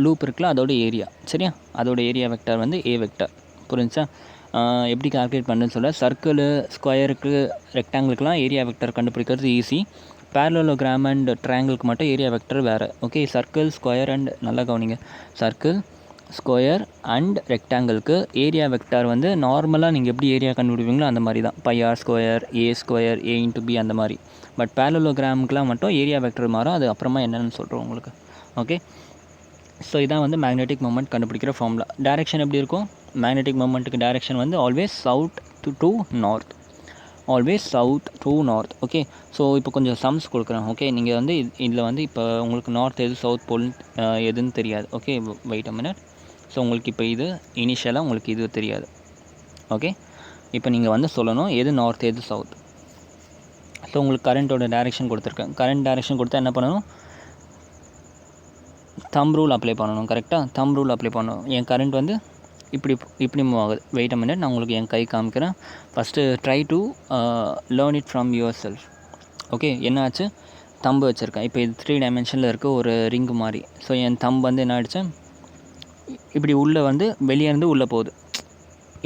loop இருக்குல்ல அதோட area. சரியா? அதோட ஏரியா வெக்டார் வந்து A வெக்டார். புரிஞ்சா? எப்படி கால்குலேட் பண்ணுன்னு சொல்ல, சர்க்கிள், ஸ்கொயருக்கு, ரெக்டாங்கிளுக்கெலாம் ஏரியா வெக்டார் கண்டுபிடிக்கிறது ஈஸி. பேரலோகிராம் அண்ட் ட்ரையாங்கிளுக்கு மட்டும் ஏரியா வெக்டர் வேறு. ஓகே, சர்க்கிள், ஸ்கொயர் அண்ட் நல்லா கவனிங்க, சர்க்கிள், ஸ்கொயர் அண்ட் ரெக்டாங்கிளுக்கு ஏரியா வெக்டார் வந்து நார்மலாக நீங்கள் எப்படி ஏரியா கண்டுபிடிப்பீங்களோ அந்த மாதிரி தான், πr square, A square, A into B அந்த மாதிரி. பட் பேரலோகிராமுக்கெலாம் மட்டும் ஏரியா வெக்டர் மாறும், அது அப்புறமா என்னென்னு சொல்கிறோம் உங்களுக்கு. ஓகே, ஸோ இதான் வந்து மேக்னெட்டிக் மொமெண்ட் கண்டுபிடிக்கிற ஃபார்முலா. டைரெக்ஷன் எப்படி இருக்கும்? மேக்னெட்டிக் மொமெண்ட்டுக்கு டைரெக்ஷன் வந்து always south to north, always south to north. Okay, so இப்போ கொஞ்சம் சம்ஸ் கொடுக்குறேன். ஓகே, நீங்கள் வந்து இதில் வந்து இப்போ உங்களுக்கு நார்த் எது சவுத் போல் எதுன்னு தெரியாது. Okay, wait a minute. So உங்களுக்கு இப்போ இது இனிஷியலாக உங்களுக்கு இது தெரியாது. ஓகே, இப்போ நீங்கள் வந்து சொல்லணும் எது நார்த் எது சவுத். ஸோ உங்களுக்கு கரண்ட்டோட டைரெக்ஷன் கொடுத்துருக்கேன். கரண்ட் டைரெக்ஷன் கொடுத்தா என்ன பண்ணணும்? தம் ரூல் அப்ளை பண்ணணும். கரெக்டாக? தம் ரூல் அப்ளை பண்ணணும். என் கரண்ட் வந்து இப்படி மூவ் ஆகுது. வெயிட் அ மினிட், நான் உங்களுக்கு என் கை காமிக்கிறேன். First try to learn it from your self. Okay, என்ன ஆச்சு? தம்பு வச்சுருக்கேன். இப்போ இது 3 டைமென்ஷனில் இருக்க ஒரு ரிங்கு மாதிரி. ஸோ என் தம்பு வந்து என்ன ஆகிடுச்சு, இப்படி உள்ளே வந்து வெளியே இருந்து உள்ளே போகுது,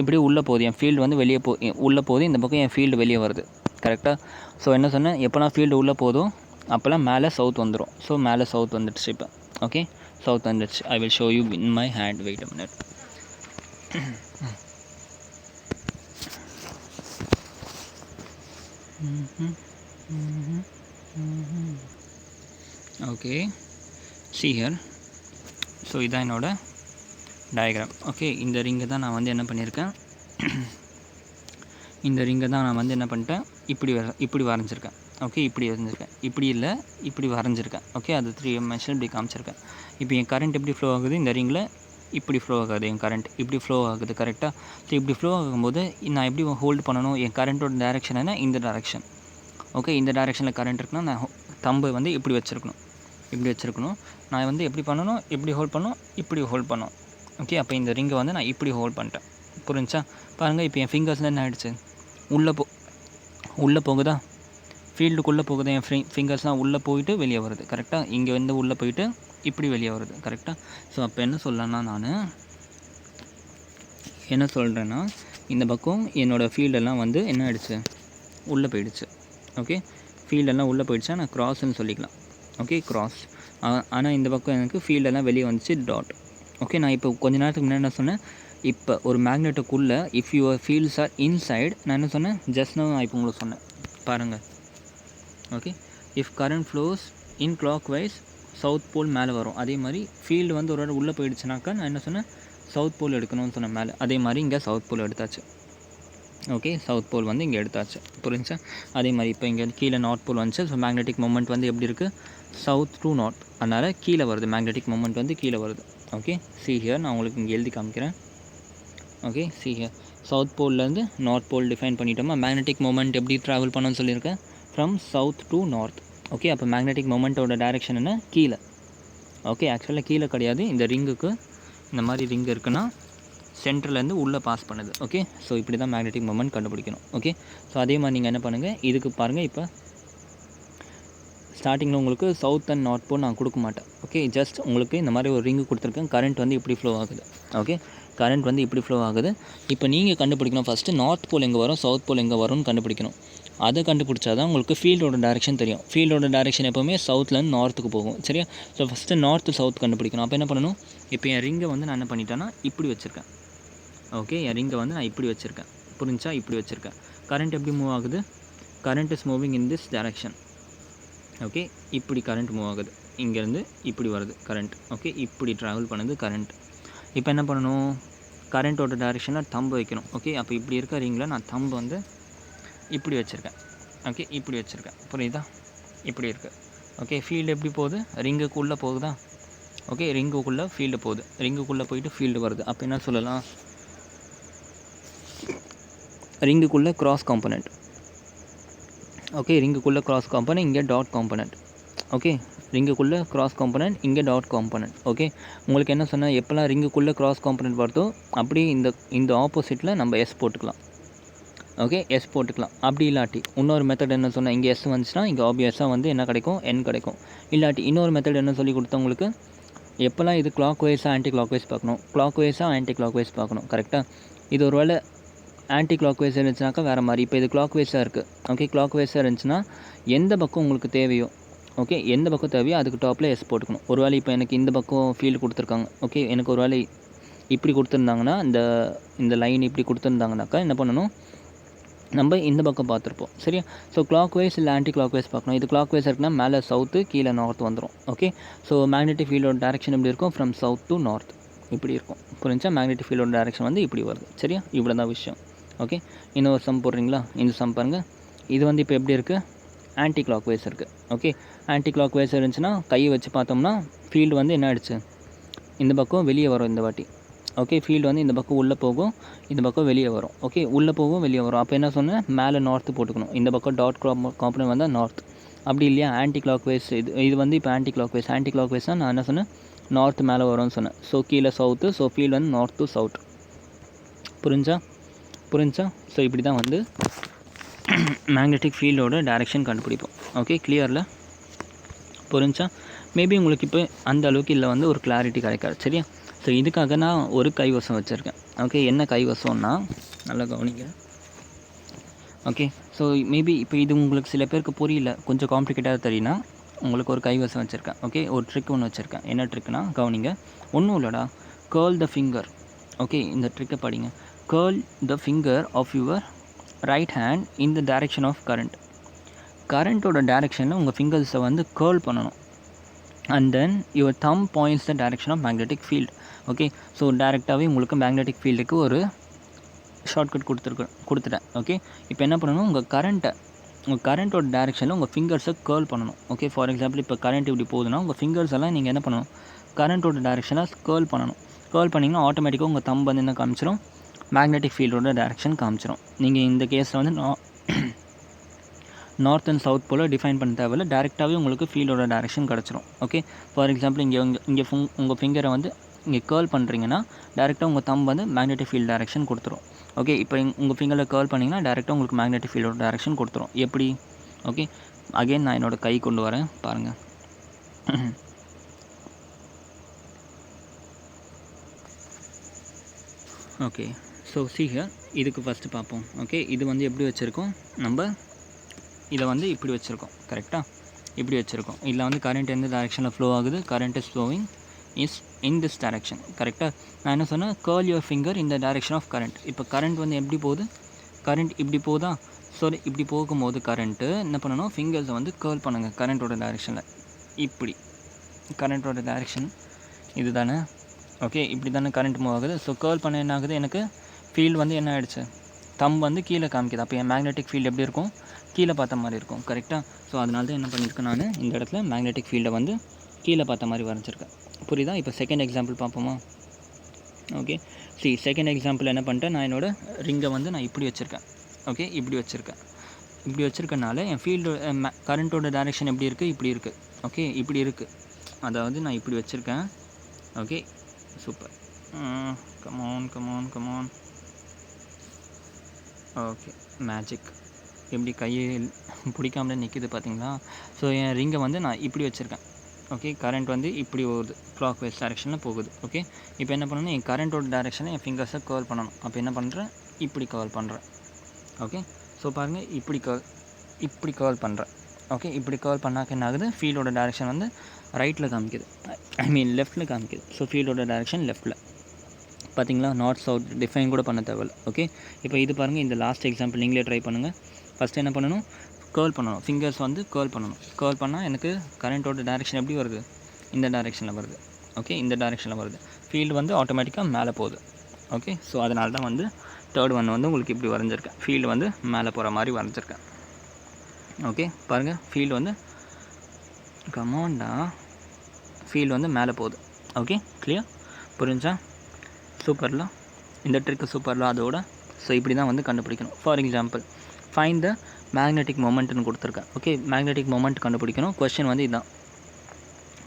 இப்படி உள்ளே போகுது. என் ஃபீல்டு வந்து வெளியே உள்ளே போகுது, இந்த பக்கம் என் ஃபீல்டு வெளியே வருது. கரெக்டாக? ஸோ என்ன சொன்னேன், எப்போனா ஃபீல்டு உள்ளே போதும் அப்போல்லாம் மேலே சவுத் வந்துடும். ஸோ மேலே சவுத் வந்துடுச்சு. இப்போ ஓகே, சவுத் வந்துடுச்சு. I will show you in my hand. Wait a minute. Okay, see here. So இதான் என்னோட டயக்ராம். ஓகே, இந்த ரிங்கை தான் நான் வந்து என்ன பண்ணியிருக்கேன், இந்த ரிங்கை தான் நான் வந்து என்ன பண்ணிட்டேன், இப்படி வரைஞ்சிருக்கேன். ஓகே, இப்படி வரைஞ்சிருக்கேன், இப்படி இல்லை இப்படி வரைஞ்சிருக்கேன். ஓகே, அது 3 டைமென்ஷன் இப்படி காமிச்சிருக்கேன். இப்போ என் கரண்ட் எப்படி ஃப்ளோ ஆகுது, இந்த ரிங்கில் இப்படி ஃப்ளோ ஆகுது, என் கரண்ட் இப்படி ஃப்ளோ ஆகுது. கரெக்டாக? ஸோ இப்படி ஃப்ளோ ஆகும்போது நான் எப்படி ஹோல்டு பண்ணணும், என் கரண்ட்டோட டைரெக்ஷன் என்ன, இந்த டைரெக்ஷன். ஓகே, இந்த டைரெக்ஷனில் கரண்ட் இருக்குன்னா நான் தம்பை வந்து இப்படி வச்சுருக்கணும். நான் வந்து எப்படி பண்ணணும், இப்படி ஹோல்ட் பண்ணணும், இப்படி ஹோல்ட் பண்ணணும். ஓகே, அப்போ இந்த ரிங்கை வந்து நான் இப்படி ஹோல்ட் பண்ணிட்டேன். புரிஞ்சா? பாருங்கள், இப்போ என் ஃபிங்கர்ஸில் என்ன ஆகிடுச்சு, உள்ளே போகுதா, ஃபீல்டுக்குள்ளே போகுது. என் ஃபிங்கர்ஸ்லாம் உள்ளே போயிட்டு வெளியே வருது. கரெக்டாக? இங்கே வந்து உள்ளே போயிட்டு இப்படி வெளியே வருது. கரெக்டாக? ஸோ அப்போ என்ன சொல்லலான்னா, நான் என்ன சொல்கிறேன்னா, இந்த பக்கம் என்னோடய ஃபீல்டெல்லாம் வந்து என்ன ஆகிடுச்சு, உள்ளே போயிடுச்சு. ஓகே, ஃபீல்டெல்லாம் உள்ளே போயிடுச்சா நான் க்ராஸ்ன்னு சொல்லிக்கலாம். Okay, cross. ஆனால் இந்த பக்கம் எனக்கு ஃபீல்டெல்லாம் வெளியே வந்துச்சு, டாட். ஓகே, நான் இப்போ கொஞ்ச நேரத்துக்கு முன்னாடி என்ன சொன்னேன், இப்போ ஒரு மேக்னெட்டுக்குள்ளே if your fields are inside, நான் என்ன சொன்னேன், ஜஸ்ட் நான் இப்போ உங்களுக்கு சொன்னேன் பாருங்கள். Okay, if current flows in clockwise, south pole மேலே வரும். அதே மாதிரி ஃபீல்டு வந்து ஒரு உள்ளே போயிடுச்சுனாக்கா நான் என்ன சொன்னேன், சவுத் போல் எடுக்கணும்னு சொன்னேன் மேலே. அதே மாதிரி இங்கே சவுத் போல் எடுத்தாச்சு. ஓகே, சவுத் போல் வந்து இங்கே எடுத்தாச்சு. புரிஞ்சா? அதே மாதிரி இப்போ இங்கே கீழே நார்த் போல் வந்துச்சு. ஸோ மேக்னெட்டிக் மொமெண்ட் வந்து எப்படி இருக்குது, சவுத் டு நார்த், அதனால் கீழே வருது. மேக்னெட்டிக் மொமெண்ட் வந்து கீழே வருது. ஓகே, see here, நான் உங்களுக்கு இங்கே எழுதி காமிக்கிறேன். ஓகே, see here, சவுத் போல்லேருந்து நார்த் போல் டிஃபைன் பண்ணிட்டோமா. மேக்னெட்டிக் மொமெண்ட் எப்படி ட்ராவல் பண்ணணும்னு சொல்லியிருக்கேன், from south to north. Okay, அப்போ மேக்னெட்டிக் மொமெண்ட்டோட டைரெக்ஷன் என்ன, கீழே. ஓகே, ஆக்சுவலாக கீழே கிடையாது. இந்த ரிங்குக்கு இந்த மாதிரி ரிங் இருக்குன்னா சென்டர்லேருந்து உள்ளே பாஸ் பண்ணுது. ஓகே, ஸோ இப்படி தான் மேக்னெட்டிக் மொமெண்ட் கண்டுபிடிக்கணும். ஓகே, ஸோ அதே மாதிரி நீங்கள் என்ன பண்ணுங்கள், இதுக்கு பாருங்கள். இப்போ ஸ்டார்டிங்கில் உங்களுக்கு சவுத் அண்ட் நார்த் போல் நான் கொடுக்க மாட்டேன். ஓகே, ஜஸ்ட் உங்களுக்கு இந்த மாதிரி ஒரு ரிங்கு கொடுத்துருக்கேன். கரண்ட் வந்து இப்படி ஃப்ளோ ஆகுது. ஓகே, கரண்ட் வந்து இப்படி ஃப்ளோ ஆகுது. இப்போ நீங்கள் கண்டுபிடிக்கணும், ஃபஸ்ட்டு நார்த் போல் எங்கே வரும், சவுத் போல் எங்கே வரும்னு கண்டுபிடிக்கணும். அதை கண்டுபிடிச்சா தான் உங்களுக்கு ஃபீல்டோட டைரெக்ஷன் தெரியும். ஃபீல்டோட டைரெக்ஷன் எப்போவுமே சவுத்லேருந்து நார்த்துக்கு போகும். சரியா? ஸோ ஃபஸ்ட்டு நார்த்து சவுத் கண்டுபிடிக்கணும். அப்போ என்ன பண்ணணும், இப்போ என் ரிங்கை வந்து நான் என்ன பண்ணிட்டேன்னா இப்படி வச்சுருக்கேன். ஓகே, என் ரிங்கை வந்து நான் இப்படி வச்சுருக்கேன். புரிஞ்சா? இப்படி வச்சுருக்கேன். கரண்ட் எப்படி மூவ் ஆகுது, current is moving in this direction. Okay, இப்படி கரண்ட் மூவ் ஆகுது, இங்கேருந்து இப்படி வருது கரண்ட். ஓகே, இப்படி ட்ராவல் பண்ணுது கரண்ட். இப்போ என்ன பண்ணணும், கரண்ட்டோட டைரெக்ஷனில் தம்பு வைக்கணும். ஓகே, அப்போ இப்படி இருக்க ரிங்கில் நான் தம்பு வந்து இப்படி வச்சுருக்கேன். ஓகே, இப்படி வச்சுருக்கேன். புரியுதா? இப்படி இருக்குது. ஓகே, ஃபீல்டு எப்படி போகுது, ரிங்குக்குள்ளே போகுதா. ஓகே, ரிங்குக்குள்ளே ஃபீல்டு போகுது, ரிங்குக்குள்ளே போயிட்டு ஃபீல்டு வருது. அப்போ என்ன சொல்லலாம், ரிங்குக்குள்ளே கிராஸ் காம்பனண்ட். ஓகே, ரிங்குக்குள்ளே கிராஸ் காம்பனண்ட், இங்கே டாட் காம்பனண்ட். ஓகே, ரிங்குக்குள்ளே கிராஸ் காம்பனண்ட், இங்கே டாட் காம்பனண்ட். ஓகே, உங்களுக்கு என்ன சொன்னால், எப்போல்லாம் ரிங்குக்குள்ளே கிராஸ் காம்பனண்ட் வருதோ அப்படி இந்த ஆப்போசிட்டில் நம்ம எஸ் போட்டுக்கலாம். ஓகே, எஸ் போட்டுக்கலாம். அப்படி இல்லாட்டி இன்னொரு மெத்தட் என்ன சொன்னால், இங்கே எஸ் வந்துச்சுன்னா இங்கே ஆப்வியஸாக வந்து என்ன கிடைக்கும், என் கிடைக்கும். இல்லாட்டி இன்னொரு மெத்தட் என்ன சொல்லி கொடுத்தா உங்களுக்கு, எப்போல்லாம் இது கிளாக் வைஸாக ஆன்டி கிளாக் வைஸ் பார்க்கணும், கிளாக் வைஸாக ஆன்டி கிளாக் வைஸ் பார்க்கணும். கரெக்டாக? இது ஒரு வேளை ஆன்டி கிளாக் வைஸ் இருந்துச்சுனாக்கா வேறு மாதிரி. இப்போ இது கிளாக் வைஸாக இருக்குது. ஓகே, கிளாக் வைஸாக இருந்துச்சுன்னா எந்த பக்கம் உங்களுக்கு தேவையோ, ஓகே, எந்த பக்கம் தேவையோ அதுக்கு டாப்பில் எஸ் போட்டுக்கணும். ஒரு வேளை இப்போ எனக்கு இந்த பக்கம் ஃபீல்டு கொடுத்துருக்காங்க. ஓகே, எனக்கு ஒரு வேளை இப்படி கொடுத்துருந்தாங்கன்னா, இந்த லைன் இப்படி கொடுத்துருந்தாங்கனாக்கா என்ன பண்ணணும், நம்ம இந்த பக்கம் பார்த்துருப்போம். சரியா? ஸோ கிளாக் வைஸ் இல்லை ஆன்டி கிளாக் வைஸ் பார்க்கணும். இது கிளாக் வைஸ் இருக்குன்னா மேலே சவுத்து, கீழே நார்த் வந்துடும். ஓகே, ஸோ மேக்னெட்டிக் ஃபீல்டோட டைரெக்ஷன் எப்படி இருக்கும், ஃப்ரம் சவுத் டு நார்த் இப்படி இருக்கும். புரிஞ்சா? மேக்னெட்டிக் ஃபீல்டோட டைரெக்ஷன் வந்து இப்படி வருது. சரியா? இவ்வளோ தான் விஷயம். ஓகே, இன்னொரு சம் போடுறீங்களா, இந்த சம் பாருங்கள். இது வந்து இப்போ எப்படி இருக்குது, ஆன்டி கிளாக் வைஸ் இருக்குது. ஓகே, ஆன்டி கிளாக் வைஸ் இருந்துச்சுன்னா கையை வச்சு பார்த்தோம்னா ஃபீல்டு வந்து என்ன ஆகிடுச்சு, இந்த பக்கம் வெளியே வரும் இந்த வாட்டி. ஓகே, ஃபீல்டு வந்து இந்த பக்கம் உள்ளே போகும், இந்த பக்கம் வெளியே வரும். ஓகே, உள்ளே போகும் வெளியே வரும். அப்போ என்ன சொன்னேன், மேலே நார்த்து போட்டுக்கணும். இந்த பக்கம் டாட் காம்பனண்ட் வந்தால் நார்த். அப்படி இல்லையா, ஆன்டி கிளாக் வைஸ், இது வந்து இப்போ ஆன்டி கிளாக் வைஸ். ஆன்டி கிளாக் வைஸ்னால் நான் என்ன சொன்னேன், நார்த் மேலே வரும்னு சொன்னேன். ஸோ கீழே சவுத்து, ஸோ ஃபீல்டு வந்து நார்த் டு சவுத். புரிஞ்சா? ஸோ இப்படி தான் வந்து மேக்னெட்டிக் ஃபீல்டோட டைரெக்ஷன் கண்டுபிடிப்போம். ஓகே, கிளியரில்? புரிஞ்சா? மேபி உங்களுக்கு இப்போ அந்த அளவுக்கு இல்லை வந்து ஒரு கிளாரிட்டி கிடைக்காது. சரியா? ஸோ இதுக்காக நான் ஒரு கைவசம் வச்சுருக்கேன். ஓகே, என்ன கைவசம்னா நல்லா கவனிங்க. ஓகே, ஸோ மேபி இப்போ இது உங்களுக்கு சில பேருக்கு புரியல, கொஞ்சம் காம்ப்ளிகேட்டாக தெரியுன்னா உங்களுக்கு ஒரு கைவசம் வச்சுருக்கேன். ஓகே, ஒரு ட்ரிக் ஒன்று வச்சுருக்கேன். என்ன ட்ரிக்னா கவனிங்க. ஒன்றும் இல்லைடா, கேர்ள் த ஃபிங்கர். ஓகே, இந்த ட்ரிக்கை படிங்க. Curl the finger of your right hand in the direction of current. கரண்ட்டோட டைரெக்ஷனில் உங்கள் ஃபிங்கர்ஸை வந்து கேர்ள் பண்ணணும். And then your thumb points the direction of magnetic field. Okay, so டேரெக்டாகவே உங்களுக்கு மேக்னெட்டிக் ஃபீல்டுக்கு ஒரு ஷார்ட்கட் கொடுத்துட்டேன். ஓகே, இப்போ என்ன பண்ணணும், உங்கள் கரண்ட்டோட டைரெக்ஷனில் உங்கள் ஃபிங்கர்ஸை கேர்ள் பண்ணணும். ஓகே, ஃபார் எக்ஸாம்பிள் இப்போ கரண்ட் இப்படி போகுதுன்னா உங்கள் ஃபிங்கர்ஸ் எல்லாம் நீங்கள் என்ன பண்ணணும், கரண்ட்டோட டைரெக்ஷனாக கேர்ள் பண்ணணும். கேர்ள் பண்ணிங்கன்னா ஆட்டோமேட்டிக்காக உங்கள் தம் வந்து என்ன காமிச்சிடும், மேக்னெட்டிக் ஃபீல்டோட டைரெக்ஷன் காமிச்சிடும். நீங்கள் இந்த கேஸில் வந்து north and south pole define பண்ண தேவையில்ல, டேரெக்டாகவே உங்களுக்கு ஃபீல்டோட டைரெக்ஷன் கிடச்சிரும். ஓகே, ஃபார் எக்ஸாம்பிள் இங்கே உங்கள் ஃபிங்கரை வந்து இங்கே கேர்ள் பண்ணுறீங்கன்னா டேரெக்டாக உங்கள் தம் வந்து மேக்னெட்டிக் ஃபீல்டு டைரெக்ஷன் கொடுத்துரும். ஓகே, இப்போ உங்கள் ஃபிங்கரில் கேர்ள் பண்ணிங்கன்னா டேரெக்டாக உங்களுக்கு மேக்னெட்டிக் ஃபீல்டோட டைரெக்ஷன் கொடுத்துரும். எப்படி? ஓகே, அகெயின் நான் என்னோடய கை கொண்டு வரேன் பாருங்கள். ஓகே, ஸோ ஹியர் இதுக்கு ஃபஸ்ட்டு பார்ப்போம். ஓகே, இது வந்து எப்படி வச்சுருக்கோம், நம்ம இதை வந்து இப்படி வச்சுருக்கோம். கரெக்டாக இப்படி வச்சுருக்கோம். இதில் வந்து கரண்ட் எந்த டைரெக்ஷனில் ஃப்ளோ ஆகுது, current is flowing is in this direction. கரெக்டாக நான் என்ன சொன்னேன், curl your finger in the direction of current. இப்போ கரண்ட் வந்து எப்படி போகுது, கரண்ட் இப்படி போகுதா, ஸோ இப்படி போகும்போது கரண்ட்டு என்ன பண்ணணும், ஃபிங்கர்ஸை வந்து கேர்ள் பண்ணுங்கள் கரண்ட்டோட டைரெக்ஷனில். இப்படி கரண்ட்டோட டைரெக்ஷன் இது தானே. ஓகே, இப்படி தானே கரண்ட் மூவ் ஆகுது. ஸோ கேர்ள் பண்ண என்ன ஆகுது, எனக்கு ஃபீல்டு வந்து என்ன ஆகிடுச்சு, தம் வந்து கீழே காமிக்குது. அப்போ என் மேக்னெட்டிக் ஃபீல்டு எப்படி இருக்கும், கீழே பார்த்த மாதிரி இருக்கும். கரெக்டாக. ஸோ அதனால தான் என்ன பண்ணியிருக்கேன், நான் இந்த இடத்துல மேக்னெட்டிக் ஃபீல்டை வந்து கீழே பார்த்த மாதிரி வரைஞ்சிருக்கேன். புரியுதா? இப்போ செகண்ட் எக்ஸாம்பிள் பார்ப்போமா? ஓகே, செகண்ட் எக்ஸாம்பிள் என்ன பண்ணிட்டேன், நான் என்னோடய ரிங்கை வந்து நான் இப்படி வச்சுருக்கேன். ஓகே, இப்படி வச்சுருக்கனால என் ஃபீல்டு கரண்ட்டோட டைரெக்ஷன் எப்படி இருக்குது, இப்படி இருக்குது. ஓகே, இப்படி இருக்குது, அதாவது நான் இப்படி வச்சுருக்கேன். Okay, super. Come on. Okay, magic. எப்படி கையை பிடிக்காமலே நிற்கிது பார்த்தீங்களா? ஸோ என் ரிங்கை வந்து நான் இப்படி வச்சுருக்கேன். ஓகே, கரண்ட் வந்து இப்படி போகுது, கிளாக் வைஸ் டைரெக்ஷனில் போகுது. ஓகே, இப்போ என்ன பண்ணணும், என் கரண்ட்டோட டைரெக்ஷனில் என் ஃபிங்கர்ஸை கேர்ள் பண்ணணும். அப்போ என்ன பண்ணுறேன், இப்படி கேர்ள் பண்ணுறேன். ஓகே, ஸோ பாருங்கள், இப்படி கேர்ள் பண்ணுறேன். ஓகே, இப்படி கேர்ள் பண்ணாக்க என்ன ஆகுது, ஃபீல்டோட டைரெக்ஷன் வந்து ரைட்டில் காமிக்குது, லெஃப்ட்டில் காமிக்குது. ஸோ ஃபீல்டோட டைரெக்ஷன் லெஃப்ட்டில். பார்த்தீங்களா, நார்த் சவுத் டிஃபைன் கூட பண்ண தேவையில்ல. ஓகே, இப்போ இது பாருங்கள், இந்த லாஸ்ட் எக்ஸாம்பிள் நீங்களே ட்ரை பண்ணுங்கள். ஃபஸ்ட்டு என்ன பண்ணணும், கேர்ள் பண்ணணும், ஃபிங்கர்ஸ் வந்து கேர்ள் பண்ணணும். கேர்ள் பண்ணால் எனக்கு கரண்ட்டோட டைரெக்ஷன் எப்படி வருது, இந்த டைரெக்ஷனில் வருது. ஓகே, இந்த டைரெக்ஷனில் வருது. ஃபீல்டு வந்து ஆட்டோமேட்டிக்காக மேலே போகுது. ஓகே, ஸோ அதனால தான் வந்து தேர்ட் ஒன் வந்து உங்களுக்கு இப்படி வரைஞ்சிருக்கேன், ஃபீல்டு வந்து மேலே போகிற மாதிரி வரைஞ்சிருக்கேன். ஓகே, பாருங்கள், ஃபீல்டு வந்து ஃபீல்டு வந்து மேலே போகுது. ஓகே, கிளியர், புரிஞ்சா? சூப்பரில், இந்த ட்ரிக்கு சூப்பரில் அதோட. ஸோ இப்படி தான் வந்து கண்டுபிடிக்கணும். For example, find the magnetic மொமெண்ட்னு கொடுத்துருக்கேன். ஓகே, மேக்னெட்டிக் மொமெண்ட் கண்டுபிடிக்கணும். கொஸ்டின் வந்து இதுதான்.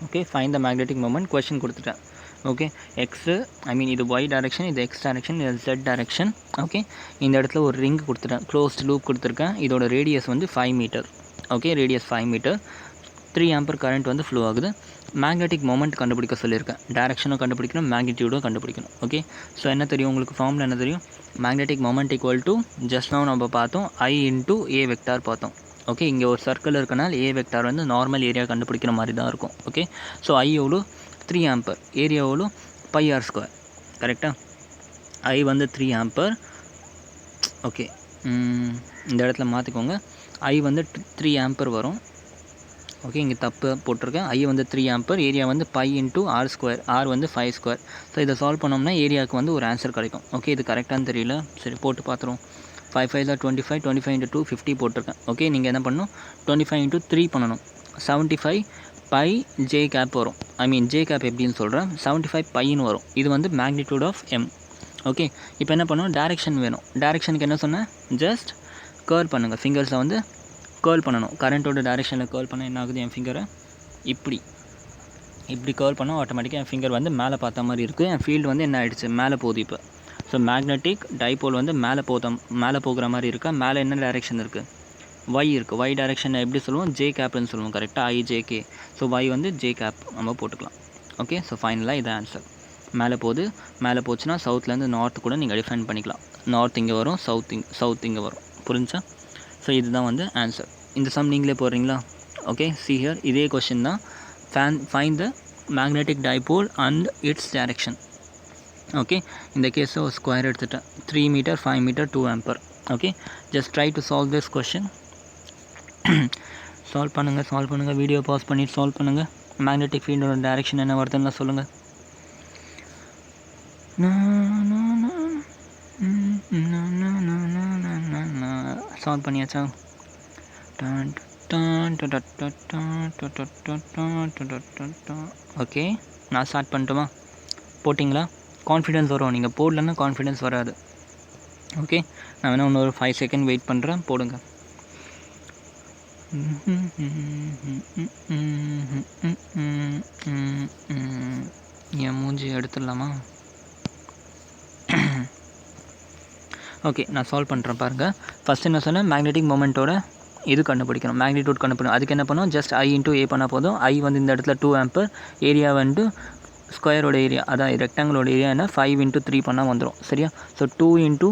Okay, find the magnetic moment, question கொடுத்துட்டேன். ஓகே, எக்ஸு இது ஒய் டைரெக்ஷன், இது எக்ஸ் டைரெக்ஷன், இது ஜெட் டைரெக்ஷன். ஓகே, இந்த இடத்துல ஒரு ரிங் கொடுத்துட்டேன், க்ளோஸ்ட் லூப் கொடுத்துருக்கேன். இதோட ரேடியஸ் வந்து 5 metre. Okay, radius 5 metre, 3 ampere current வந்து ஃப்ளோ ஆகுது. மேக்னெட்டிக் மொமெண்ட் கண்டுபிடிக்க சொல்லியிருக்கேன். டைரெக்ஷனும் கண்டுபிடிக்கணும், மேக்னிடியூடும் கண்டுபிடிக்கணும். ஓகே, ஸோ என்ன தெரியும் உங்களுக்கு, ஃபார்முலா என்ன தெரியும், magnetic moment equal to just now நம்ம பார்த்தோம் I இன்ட்டு ஏ வெக்டார் பார்த்தோம். ஓகே, இங்கே ஒரு சர்க்கிள் இருக்கனால ஏ வெக்டார் வந்து நார்மல் ஏரியா கண்டுபிடிக்கிற மாதிரி தான் இருக்கும். ஓகே, ஸோ I எவ்வளோ, 3 ஆம்பர், ஏரியா எவ்வளோ, πr². கரெக்டாக, I வந்து 3 ஆம்பர். ஓகே, இந்த இடத்துல மாற்றிக்கோங்க, I வந்து 3 ஆம்பர் வரும். ஓகே, இங்கே தப்பு போட்டிருக்கேன். I வந்து 3 ஆம்பர், ஏரியா வந்து π இன்ட்டு r², r வந்து 5². ஸோ இதை சால்வ் பண்ணோம்னா ஏரியாவுக்கு வந்து ஒரு ஆன்சர் கிடைக்கும். ஓகே, இது கரெக்டானு தெரியல, சரி போட்டு பார்த்துருவோம். 5 5 25, 25 × 2 50 போட்டிருக்கேன். ஓகே, நீங்கள் என்ன பண்ணணும், 25 × 3 பண்ணணும். 75 π j கேப் வரும். j கேப் எப்படின்னு சொல்கிறேன், 75 πன்னு வரும். இது வந்து மேக்னிடியூட் ஆஃப் m. ஓகே, இப்போ என்ன பண்ணணும், டைரெக்ஷன் வேணும். டைரெக்ஷனுக்கு என்ன சொன்னேன், ஜஸ்ட் கேர்ள் பண்ணுங்கள், ஃபிங்கர்ஸை வந்து கேர்ள் பண்ணணும். கரண்ட்டோட டைரெக்ஷனில் கேர்ள் பண்ணால் என்ன ஆகுது, என் ஃபிங்கரை இப்படி கேர்ள் பண்ணால் ஆட்டோமேட்டிக்காக என் ஃபிங்கர் வந்து மேலே பார்த்த மாதிரி இருக்குது. என் ஃபீல்டு வந்து என்ன ஆகிடுச்சு, மேலே போகுது. இப்போ ஸோ மேக்னெட்டிக் டைபோல் வந்து மேலே போகிற மாதிரி இருக்கா, மேலே என்ன டைரெக்ஷன் இருக்குது, y இருக்குது. y டைரெக்ஷனை எப்படி சொல்லுவோம், ஜே கேப்னு சொல்லுவோம். கரெக்டாக, IJK. ஸோ y வந்து ஜே கேப் நம்ம போட்டுக்கலாம். ஓகே, ஸோ ஃபைனலாக இது ஆன்சர். மேலே போச்சுன்னா சவுத்லேருந்து நார்த் கூட நீங்கள் டிஃபைன் பண்ணிக்கலாம். நார்த் இங்கே வரும், சவுத் இங்கே வரும். புரிஞ்சா? ஸோ இதுதான் வந்து ஆன்சர். இந்த சம் நீங்களே போடுறீங்களா? ஓகே, see here, இதே கொஷின் தான். Find the magnetic dipole and its direction. Okay, இந்த கேஸை ஒரு ஸ்கொயர் எடுத்துட்டேன். 3 metre, 5 metre, 2 ampere. Okay, just try to solve this question. Solve பண்ணுங்கள். வீடியோ பாஸ் பண்ணிட்டு சால்வ் பண்ணுங்கள். மேக்னெட்டிக் ஃபீல்டோட டைரெக்ஷன் என்ன வருதுன்னு சொல்லுங்கள். சால்வ் பண்ணியாச்சா? ஓகே, நான் ஸ்டார்ட் பண்ணட்டுமா? போட்டிங்களா? கான்ஃபிடென்ஸ் வரும். நீங்கள் போடலன்னா கான்ஃபிடென்ஸ் வராது. ஓகே, நான் வேணால் இன்னொரு 5 செகண்ட் வெயிட் பண்ணுறேன். போடுங்க. என் மூஞ்சி எடுத்துடலாமா? ஓகே, நான் சால்வ் பண்ணுறேன் பாருங்கள். ஃபஸ்ட் என்ன சொன்னேன், மேக்னெட்டிக் மொமெண்ட்டோட இது கண்டுபிடிக்கணும், மேக்னிடியூட் கண்டுபிடிக்கணும். அதுக்கு என்ன பண்ணோம், ஜஸ்ட் I இன்ட்டு A பண்ணால் போதும். I வந்து இந்த இடத்துல 2 ஆம்பர், ஏரியா வந்து ஸ்கொயரோட ஏரியா, அதான் ரெக்டாங்கிளோட ஏரியா என்ன 5 இன்ட்டு 3 பண்ணால் வந்துடும். சரியா? ஸோ 2 இன்ட்டு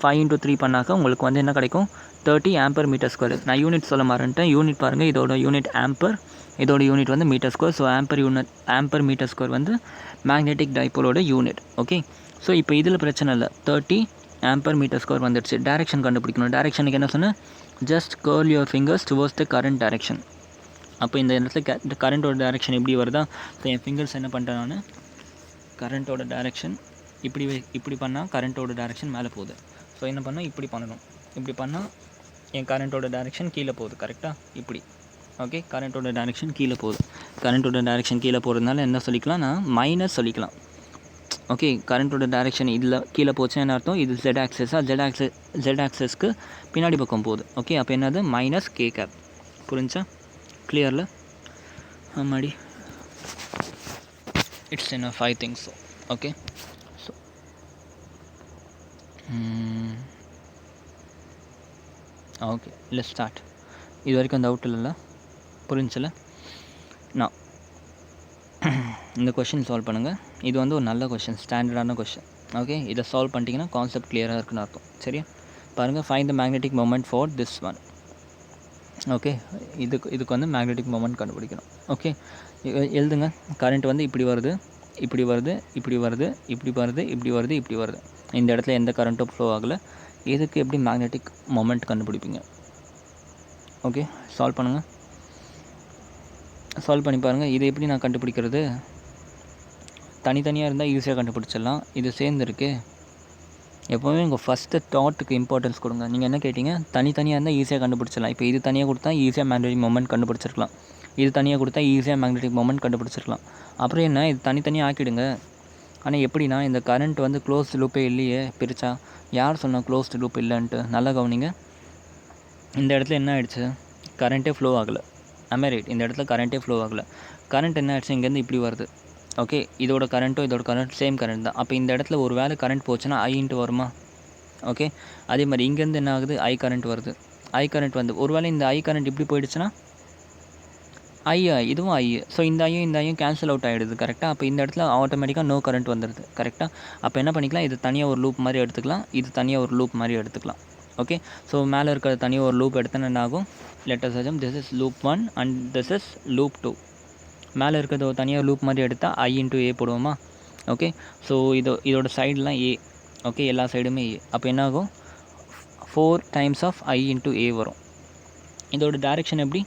5 இன்ட்டு 3 பண்ணாக்க உங்களுக்கு வந்து என்ன கிடைக்கும், 30 ஆம்பர் மீட்டர் ஸ்கொயர். நான் யூனிட் சொல்ல மாட்டேன். யூனிட் பாருங்கள், இதோட யூனிட் ஆம்பர், இதோட யூனிட் வந்து metre square. So ampere metre square வந்து மேக்னெட்டிக் டைப்போலோட யூனிட். ஓகே, ஸோ இப்போ இதில் பிரச்சனை இல்லை. 30 ஆம்பர் மீட்டர் ஸ்கொயர் வந்துடுச்சு. டைரெக்ஷன் கண்டுபிடிக்கணும். டைரெக்ஷனுக்கு என்ன சொன்னேன், just curl your fingers towards the current direction. அப்போ இந்த இடத்துல கரண்ட்டோட டைரெக்ஷன் இப்படி வருதா? ஸோ என் ஃபிங்கர்ஸ் என்ன பண்ணுறேன், நான் கரண்ட்டோட டைரெக்ஷன் இப்படி பண்ணால் கரண்ட்டோட டைரெக்ஷன் மேலே போகுது. ஸோ என்ன பண்ணால் இப்படி பண்ணணும். இப்படி பண்ணால் என் கரண்ட்டோட டைரெக்ஷன் கீழே போகுது. கரெக்டாக? இப்படி. ஓகே, கரண்ட்டோட டைரெக்ஷன் கீழே போகுது. கரண்ட்டோட டைரெக்ஷன் கீழே போகிறதுனால என்ன சொல்லிக்கலாம், நான் மைனஸ் சொல்லிக்கலாம். ஓகே, கரண்ட்டோட டைரெக்ஷன் இதில் கீழே போச்சுன்னா என்ன அர்த்தம், இது Z ஆக்சஸாக, Z ஆக்சஸ்க்கு பின்னாடி பக்கம் போகுது. ஓகே, அப்போ என்னது, மைனஸ் K கேப். புரிஞ்சா? கிளியரில்? ஆமாடி, it's in 5 things. Okay, so okay, let's start. இது வரைக்கும் அந்த டவுட் இல்லைல்ல? புரிஞ்சில்ல? நான் இந்த கொஷின் சால்வ் பண்ணுங்கள். இது வந்து ஒரு நல்ல கொஷின், ஸ்டாண்டர்டான கொஷின். ஓகே, இதை சால்வ் பண்ணிட்டீங்கன்னா கான்செப்ட் கிளியராக இருக்குன்னு அர்த்தம். சரியா? பாருங்கள், find the magnetic moment for this one. Okay, இதுக்கு வந்து மேக்னெட்டிக் மொமெண்ட் கண்டுபிடிக்கணும். ஓகே, எழுதுங்க. கரண்ட் வந்து இப்படி வருது, இப்படி வருது, இப்படி வருது, இப்படி வருது, இப்படி வருது, இப்படி வருது. இந்த இடத்துல எந்த கரண்ட்டும் ஃப்ளோ ஆகலை. இதுக்கு எப்படி மேக்னெட்டிக் மொமெண்ட் கண்டுபிடிப்பீங்க? ஓகே, சால்வ் பண்ணுங்கள். சால்வ் பண்ணி பாருங்கள். இது எப்படி நான் கண்டுபிடிக்கிறது, தனித்தனியாக இருந்தால் ஈஸியாக கண்டுபிடிச்சிடலாம். இது சேர்ந்துருக்கு. எப்போவுமே உங்கள் ஃபஸ்ட்டு தாட்டுக்கு இம்பார்ட்டன்ஸ் கொடுங்க. நீங்கள் என்ன கேட்டிங்க, தனித்தனியாக இருந்தால் ஈஸியாக கண்டுபிடிச்சிடலாம். இப்போ இது தனியாக கொடுத்தா ஈஸியாக மேக்னெட்டிக் மொமெண்ட் கண்டுபிடிச்சிருக்கலாம். இது தனியாக கொடுத்தா ஈஸியாக மேக்னெட்டிக் மொமெண்ட் கண்டுபிடிச்சிருக்கலாம். அப்புறம் என்ன, இது தனித்தனியாக ஆக்கிடுங்க. ஆனால் எப்படின்னா, இந்த கரண்ட் வந்து க்ளோஸ்டு லூப்பே இல்லையே பிரித்தா. யார் சொன்னால் க்ளோஸ்டு லூப் இல்லைன்ட்டு? நல்லா கவனிங்க. இந்த இடத்துல என்ன ஆகிடுச்சு, கரண்ட்டே ஃப்ளோ ஆகலை. ரைட்? இந்த இடத்துல கரண்ட்டே ஃப்ளோ ஆகலை. கரண்ட் என்ன ஆகிடுச்சு, இங்கேருந்து இப்படி வருது. ஓகே, இதோட கரண்ட்டும் இதோட கரண்ட் சேம் கரண்ட் தான். அப்போ இந்த இடத்துல ஒரு வேளை கரண்ட் போச்சுன்னா I இன்ட்டு வருமா? ஓகே, அதே மாதிரி இங்கேருந்து என்ன ஆகுது, I கரண்ட் வருது. I கரண்ட் வந்து ஒரு வேளை இந்த I கரண்ட் இப்படி போயிடுச்சுன்னா இதுவும் I. ஸோ இந்த ஐயும் கேன்சல் அவுட் ஆகிடுது. கரெக்டாக? அப்போ இந்த இடத்துல ஆட்டோமேட்டிக்காக நோ கரண்ட் வந்துடுது. கரெக்டாக? அப்போ என்ன பண்ணிக்கலாம், இது தனியாக ஒரு லூப் மாதிரி எடுத்துக்கலாம், இது தனியாக ஒரு லூப் மாதிரி எடுத்துக்கலாம். ஓகே, ஸோ மேலே இருக்கிற தனியாக ஒரு லூப் எடுத்தோன்னா என்ன ஆகும், let us assume this is loop 1 and this is loop 2. மேலே இருக்கிறது ஒரு தனியாக லூப் மாதிரி எடுத்தால் I இன்ட்டு A போடுவோமா? ஓகே, ஸோ இதோட சைடெலாம் A. ஓகே, எல்லா சைடுமே A. அப்போ என்ன ஆகும், 4 times of I into A வரும். இதோட டைரெக்ஷன் எப்படி,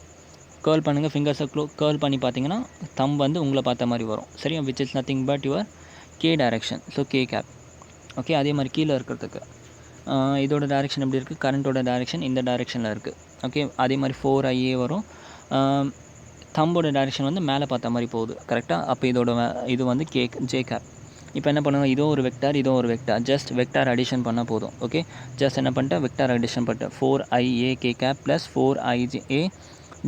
கேர்ள் பண்ணுங்கள். ஃபிங்கர்ஸை கேர்ள் பண்ணி பார்த்தீங்கன்னா தம் வந்து உங்களை பார்த்த மாதிரி வரும். சரியா? Which is nothing but your K direction. So K cap. Okay, அதே மாதிரி கீழே இருக்கிறதுக்கு இதோட டைரெக்ஷன் எப்படி இருக்குது, கரண்ட்டோட டைரெக்ஷன் இந்த டைரெக்ஷனில் இருக்குது. ஓகே, அதே மாதிரி 4IA வரும். தம்போட டைரெக்ஷன் வந்து மேலே பார்த்த மாதிரி போகுது. கரெக்டாக? அப்போ இது வந்து J கேப். இப்போ என்ன பண்ணுங்கள், இதுவும் ஒரு வெக்டார், இதுவும் ஒரு வெக்டார். ஜஸ்ட் வெக்டார் அடிஷன் பண்ணால் போதும். ஓகே, ஜஸ்ட் என்ன பண்ணிட்டேன், வெக்டார் அடிஷன் பண்ணிட்டேன். 4IA K cap plus 4IA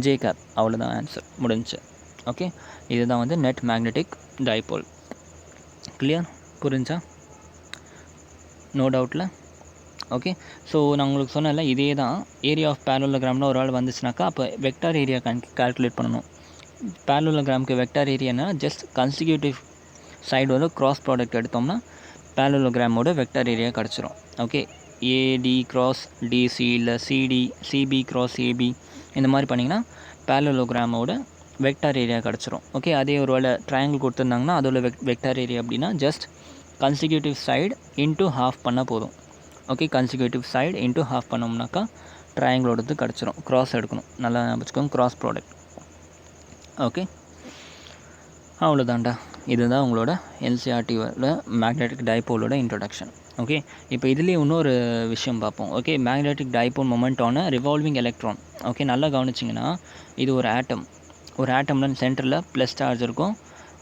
J cap. அவ்வளோதான் ஆன்சர், முடிஞ்சு. ஓகே, இதுதான் வந்து நெட் மேக்னெட்டிக் டைபோல். கிளியர்? புரிஞ்சா? நோ டவுட்டில்? ஓகே, ஸோ நான் உங்களுக்கு சொன்னேன்ல, இதே தான் ஏரியா ஆஃப் பேரலோகிராம்னு ஒரு ஆள் வந்துச்சுனாக்கா அப்போ வெக்டார் ஏரியா கால்குலேட் பண்ணணும். பேரலோகிராமுக்கு வெக்டார் ஏரியானா ஜஸ்ட் கன்சிக்யூட்டிவ் சைடு வந்து கிராஸ் ப்ராடக்ட் எடுத்தோம்னா பேரலோகிராமோட வெக்டார் ஏரியா கிடச்சிரும். ஓகே, ஏடி கிராஸ் டிசி இல்லை சிபி கிராஸ் ஏபி இந்த மாதிரி பண்ணிங்கன்னா பேரலோகிராமோட வெக்டார் ஏரியா கிடச்சிரும். ஓகே, அதே ஒரு வேளை ட்ரையாங்கிள் கொடுத்துருந்தாங்கன்னா அதோட வெக்டார் ஏரியா அப்படின்னா just consecutive side into half பண்ணால் போதும். Okay, consecutive side into half பண்ணோம்னாக்கா ட்ரையாங்கிளோடது கிடச்சிரும். க்ராஸ் எடுக்கணும், நல்லா வச்சுக்கோங்க, க்ராஸ் ப்ராடக்ட். ஓகே, அவ்வளோதான்டா. இதுதான் உங்களோட என்சிஆர்டியோட மேக்னெட்டிக் டைபோலோட இன்ட்ரொடக்ஷன். ஓகே, இப்போ இதுலேயே இன்னொரு விஷயம் பார்ப்போம். Okay, magnetic dipole moment on revolving electron. Okay, நல்லா கவனிச்சிங்கன்னா இது ஒரு ஆட்டம். ஒரு ஆட்டமில் சென்டரில் ப்ளஸ் சார்ஜ் இருக்கும்,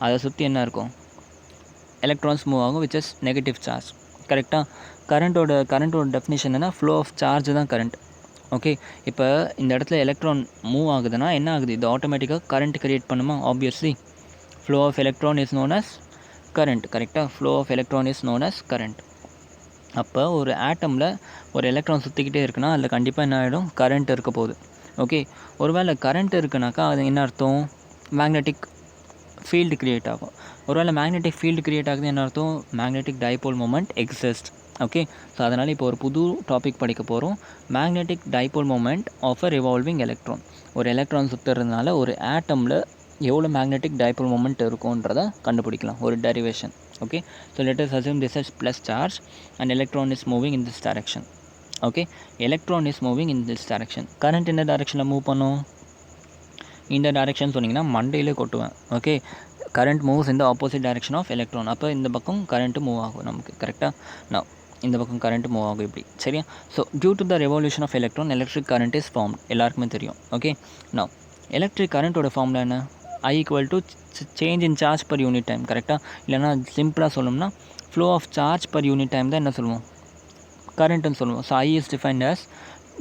அதை சுற்றி என்ன இருக்கும், எலக்ட்ரான்ஸ் மூவ் ஆகும், விச் இஸ் நெகட்டிவ் சார்ஜ். கரெக்டாக? கரண்ட்டோட டெஃபினிஷன் என்ன, ஃப்ளோ ஆஃப் சார்ஜ் தான் கரண்ட். ஓகே, இப்போ இந்த இடத்துல எலக்ட்ரான் மூவ் ஆகுதுன்னா என்ன ஆகுது, இது ஆட்டோமேட்டிக்காக கரண்ட் கிரியேட் பண்ணுமா? Obviously flow of electron is known as current. கரெக்டாக? Flow of electron is known as current. அப்போ ஒரு ஆட்டமில் ஒரு எலக்ட்ரான் சுற்றிக்கிட்டே இருக்குன்னா அதில் கண்டிப்பாக என்ன ஆகிடும், கரண்ட் இருக்க போகுது. ஓகே, ஒருவேளை கரண்ட் இருக்குனாக்கா அது என்ன அர்த்தம், மேக்னெட்டிக் ஃபீல்டு க்ரியேட் ஆகும். ஒருவேளை மேக்னெட்டிக் ஃபீல்டு க்ரியேட் ஆகுது என்ன அர்த்தம், magnetic dipole moment exist. Okay, so அதனால் இப்போ ஒரு புது டாபிக் படிக்க போகிறோம், magnetic dipole moment of a revolving electron. ஒரு எலக்ட்ரான் சுற்றுறதுனால ஒரு ஆட்டமில் எவ்வளோ மேக்னெட்டிக் டைபோல் மொமெண்ட் இருக்கும்ன்றதை கண்டுபிடிக்கலாம், ஒரு derivation. Okay, so let us assume this is plus charge and electron is moving in this direction. Okay, electron is moving in this direction. Current என்ன டைரக்ஷனில் மூவ் பண்ணும், இந்த டைரக்ஷன் சொன்னிங்கன்னா மண்டையிலே கொட்டுவேன். ஓகே, கரண்ட் மூவ்ஸ் இந்த opposite direction of electron. அப்போ இந்த பக்கம் current move ஆகும் நமக்கு. கரெக்டாக? நான் இந்த பக்கம் கரண்ட் மூவ் ஆகும் இப்படி. சரியா? So due to the revolution of electron electric current is form. எல்லாருக்குமே தெரியும். ஓகே, நான் எலக்ட்ரிக் கரண்ட்டோட ஃபார்முலா என்ன, I equal to change in charge per unit time. கரெக்டாக? இல்லைனா சிம்பிளாக சொல்லணும்னா flow of charge per unit time தான் என்ன சொல்லுவோம், கரண்ட்டுன்னு சொல்லுவோம். So I is defined as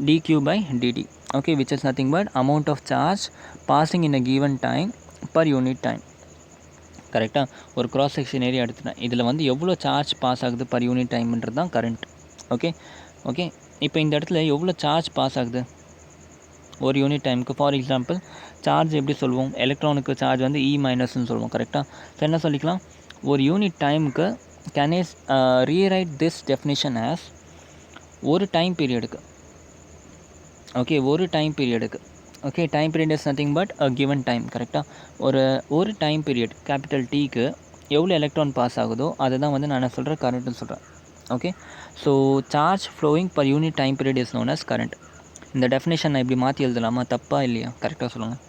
dq by dt. okay, which is nothing but amount of charge passing in a given time per unit time. கரெக்டாக? ஒரு க்ராஸ் செக்ஷன் ஏரியா எடுத்துட்டேன், இதில் வந்து எவ்வளோ சார்ஜ் பாஸ் ஆகுது பர் யூனிட் டைம்ன்றது தான் current. Okay okay இப்போ இந்த இடத்துல எவ்வளோ சார்ஜ் பாஸ் ஆகுது ஒரு யூனிட் டைமுக்கு. ஃபார் எக்ஸாம்பிள் சார்ஜ் எப்படி சொல்லுவோம், எலக்ட்ரானுக்கு சார்ஜ் வந்து இ மைனஸ்ன்னு சொல்லுவோம். கரெக்டாக? ஸோ என்ன சொல்லிக்கலாம், ஒரு யூனிட் டைமுக்கு can is rewrite this definition as ஒரு டைம் பீரியடுக்கு. ஓகே, ஒரு டைம் பீரியடுக்கு. Okay, time period is nothing but a given time. கரெக்டாக? ஒரு டைம் பீரியட் கேபிட்டல் டீக்கு எவ்வளோ எலக்ட்ரான் பாஸ் ஆகுதோ அதை தான் வந்து நான் சொல்கிறேன் கரண்ட்டுன்னு சொல்கிறேன். Okay, so charge flowing per unit time period is known as current. இந்த டெஃபினேஷன் நான் இப்படி மாற்றி எழுதலாமா, தப்பா இல்லையா? கரெக்டாக சொல்லுங்கள்.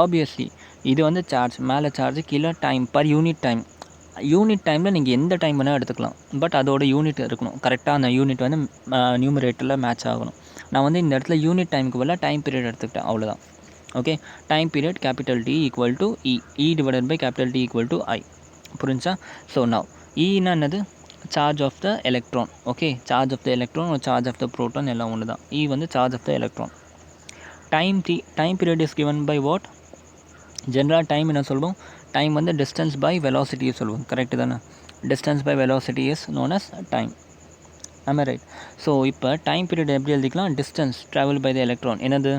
ஆப்வியஸ்லி இது வந்து சார்ஜ், மேலே சார்ஜ், கீழே time, per unit time. Unit டைமில் நீங்கள் எந்த டைம் வேணால் எடுத்துக்கலாம், பட் அதோட யூனிட் இருக்கணும். கரெக்டாக அந்த யூனிட் வந்து நியூமரேட்டரில் மேட்ச் ஆகணும். நான் வந்து இந்த இடத்துல யூனிட் டைமுக்கு பதிலாக டைம் பீரியட் எடுத்துக்கிட்டேன், அவ்வளோதான். Okay, time period capital T equal to E divided by capital T equal to I. புரிஞ்சா? ஸோ நவ் ஈன்னா என்னது, charge of the electron. Okay, charge of the electron, charge of the proton எல்லாம் ஒன்று தான். E வந்து charge of the electron. Time period is given by what, ஜென்ரலாக time என்ன சொல்லுவோம், டைம் வந்து டிஸ்டன்ஸ் பை வெலாசிட்டியை சொல்லுவோம். கரெக்டு தானே? Distance by velocity is known as time. ஆமாம், ரைட். ஸோ இப்போ டைம் பீரியட் எப்படி எழுதிக்கலாம், distance travel by the electron என்னது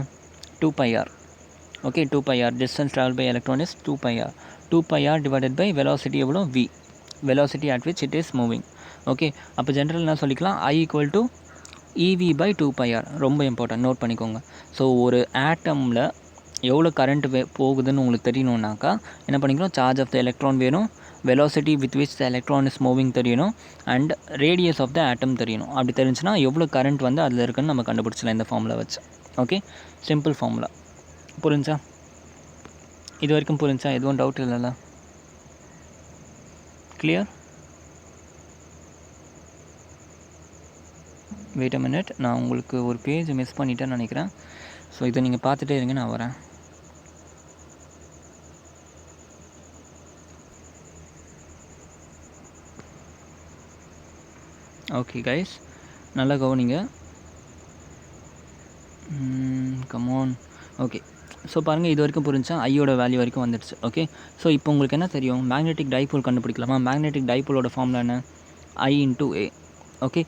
2πr. Okay, 2πr distance travel by electron is 2πr. 2πr divided by velocity எவ்வளோ, v, velocity at which it is moving. Okay, அப்போ general என்ன சொல்லிக்கலாம், I equal to EV by 2πr. ரொம்ப important, note பண்ணிக்கோங்க. So ஒரு ஆட்டமில் எவ்வளோ current போகுதுன்னு உங்களுக்கு தெரியணுன்னாக்கா என்ன பண்ணிக்கணும், சார்ஜ் ஆஃப் த எலக்ட்ரான் வேணும், velocity with which the electron is moving தெரியணும், அண்ட் ரேடியஸ் ஆஃப் த ஆட்டம் தெரியணும். அப்படி தெரிஞ்சுன்னா எவ்வளோ கரண்ட் வந்து அதில் இருக்குன்னு நம்ம கண்டுபிடிச்சலாம் இந்த ஃபார்முலா வச்சு. Okay, simple formula. புரிஞ்சா? இது வரைக்கும் புரிஞ்சா? எதுவும் டவுட் இல்லைல்ல? கிளியர்? வெயிட் அ மினிட், நான் உங்களுக்கு ஒரு பேஜ் மிஸ் பண்ணிட்டேன்னு நினைக்கிறேன். ஸோ இதை நீங்கள் பார்த்துட்டே இருங்க, நான் வரேன். ஓகே கைஸ், நல்லா கவனிங்க. கமான். ஓகே, ஸோ பாருங்கள், இது வரைக்கும் புரிஞ்சா, ஐயோட வேல்யூ வரைக்கும் வந்துடுச்சு. ஓகே, ஸோ இப்போ உங்களுக்கு என்ன தெரியும், மேக்னெட்டிக் டைபோல் கண்டுபிடிக்கலாமா? மேக்னெட்டிக் டைபோலோட ஃபார்முலா என்ன, I into A. ஓகே,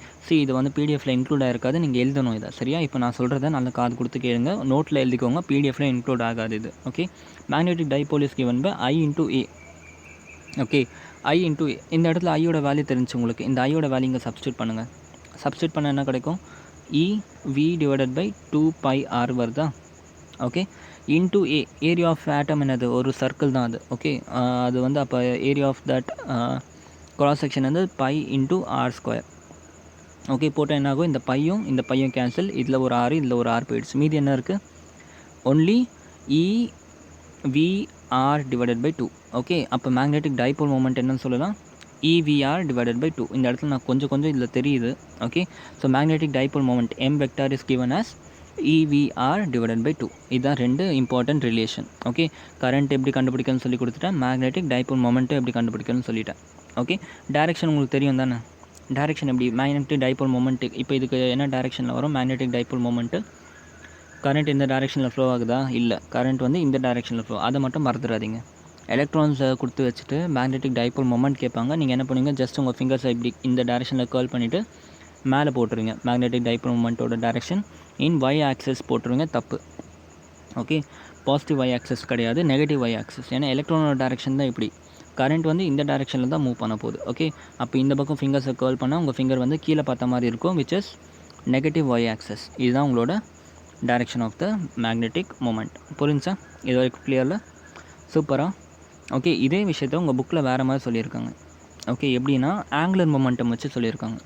இது வந்து பிடிஎஃப்பில் இன்க்ளூட் ஆகிருக்காது, நீங்கள் எழுதணும் இதை. சரியா? இப்போ நான் சொல்கிறத நல்லா காது கொடுத்து கேளுங்க, நோட்டில் எழுதிக்கோங்க, பிடிஎஃப்பில் இன்க்ளூட் ஆகாது இது. Okay, magnetic dipole is given by I into A. Okay, I into A. இந்த இடத்துல ஐயோட வேல்யூ தெரிஞ்சு உங்களுக்கு, இந்த ஐயோட வேல்யூ இங்கே சப்ஸ்டியூட் பண்ணுங்கள். சப்ஸ்டியூட் பண்ண என்ன கிடைக்கும், EV டிவைடட் பை 2πr வருதா? Okay, into A, area of atom என்னது, ஒரு சர்க்கிள் தான் அது. ஓகே, அது வந்து அப்போ area of that cross section வந்து π into r². ஓகே, போட்டால் என்ன ஆகும், இந்த பையும் கேன்சல், இதில் ஒரு ஆறு இதில் ஒரு ஆறு போயிடுச்சு, மீதி என்ன இருக்குது, only EVR divided by 2. Okay, அப்போ மேக்னெட்டிக் டைபோல் மொமெண்ட் என்னன்னு சொல்லலாம், EVR டிவைடட் பை 2. இந்த இடத்துல நான் கொஞ்சம் இதில் தெரியுது. Okay, so magnetic dipole moment M vector is given as EVR divided by 2. இதுதான் ரெண்டு இம்பார்ட்டன்ட் ரிலேஷன். ஓகே, கரண்ட் எப்படி கண்டுபிடிக்கணும்னு சொல்லி கொடுத்துட்டேன், மேக்னெட்டிக் டைபோல் மொமெண்ட்டும் எப்படி கண்டுபிடிக்கணும்னு சொல்லிட்டேன். ஓகே, டைரெக்ஷன் உங்களுக்கு தெரியும் தானே, டைரெக்ஷன் எப்படி, மேக்னெட்டிக் டைபோல் மொமெண்ட் இப்போ இதுக்கு என்ன டைரெக்ஷனில் வரும், மேக்னெட்டிக் டைபோல் மொமெண்ட்டு கரண்ட் இந்த டைரெக்ஷனில் ஃப்ளோ ஆகுதா, இல்லை, கரண்ட் வந்து இந்த டைரெக்ஷனில் ஃப்ளோ, அதை மட்டும் மறந்துடாதீங்க. எலக்ட்ரான்ஸை கொடுத்து வச்சுட்டு மேக்னெட்டிக் டைபோல் மொமெண்ட் கேட்பாங்க, நீங்கள் என்ன பண்ணுவீங்க, ஜஸ்ட் உங்கள் ஃபிங்கர்ஸை இப்படி இந்த டைரெக்ஷனில் கேர்ள் பண்ணிவிட்டு மேலே போட்டுருவீங்க, மேக்னெட்டிக் டைபோல் மொமெண்ட்டோட டைரெக்ஷன் இன் Y ஆக்சஸ் போட்டுருவீங்க, தப்பு. ஓகே, பாசிட்டிவ் Y ஆக்சஸ் கிடையாது, நெகட்டிவ் Y ஆக்சஸ், ஏன்னா எலக்ட்ரானோட டைரெக்ஷன் தான் இப்படி, கரண்ட் வந்து இந்த டைரெக்ஷனில் தான் மூவ் பண்ண போகுது. ஓகே, அப்போ இந்த பக்கம் ஃபிங்கர்ஸை கேர்ள் பண்ணால் உங்கள் ஃபிங்கர் வந்து கீழே பார்த்த மாதிரி இருக்கும், which is negative Y axis. இதுதான் உங்களோட direction of the magnetic moment. புரிஞ்சா, இது வரைக்கும் கிளியரில், சூப்பராக. ஓகே, இதே விஷயத்த உங்கள் புக்கில் வேறு மாதிரி சொல்லியிருக்காங்க. ஓகே, எப்படின்னா ஆங்குலர் மொமெண்டம் வச்சு சொல்லியிருக்காங்க.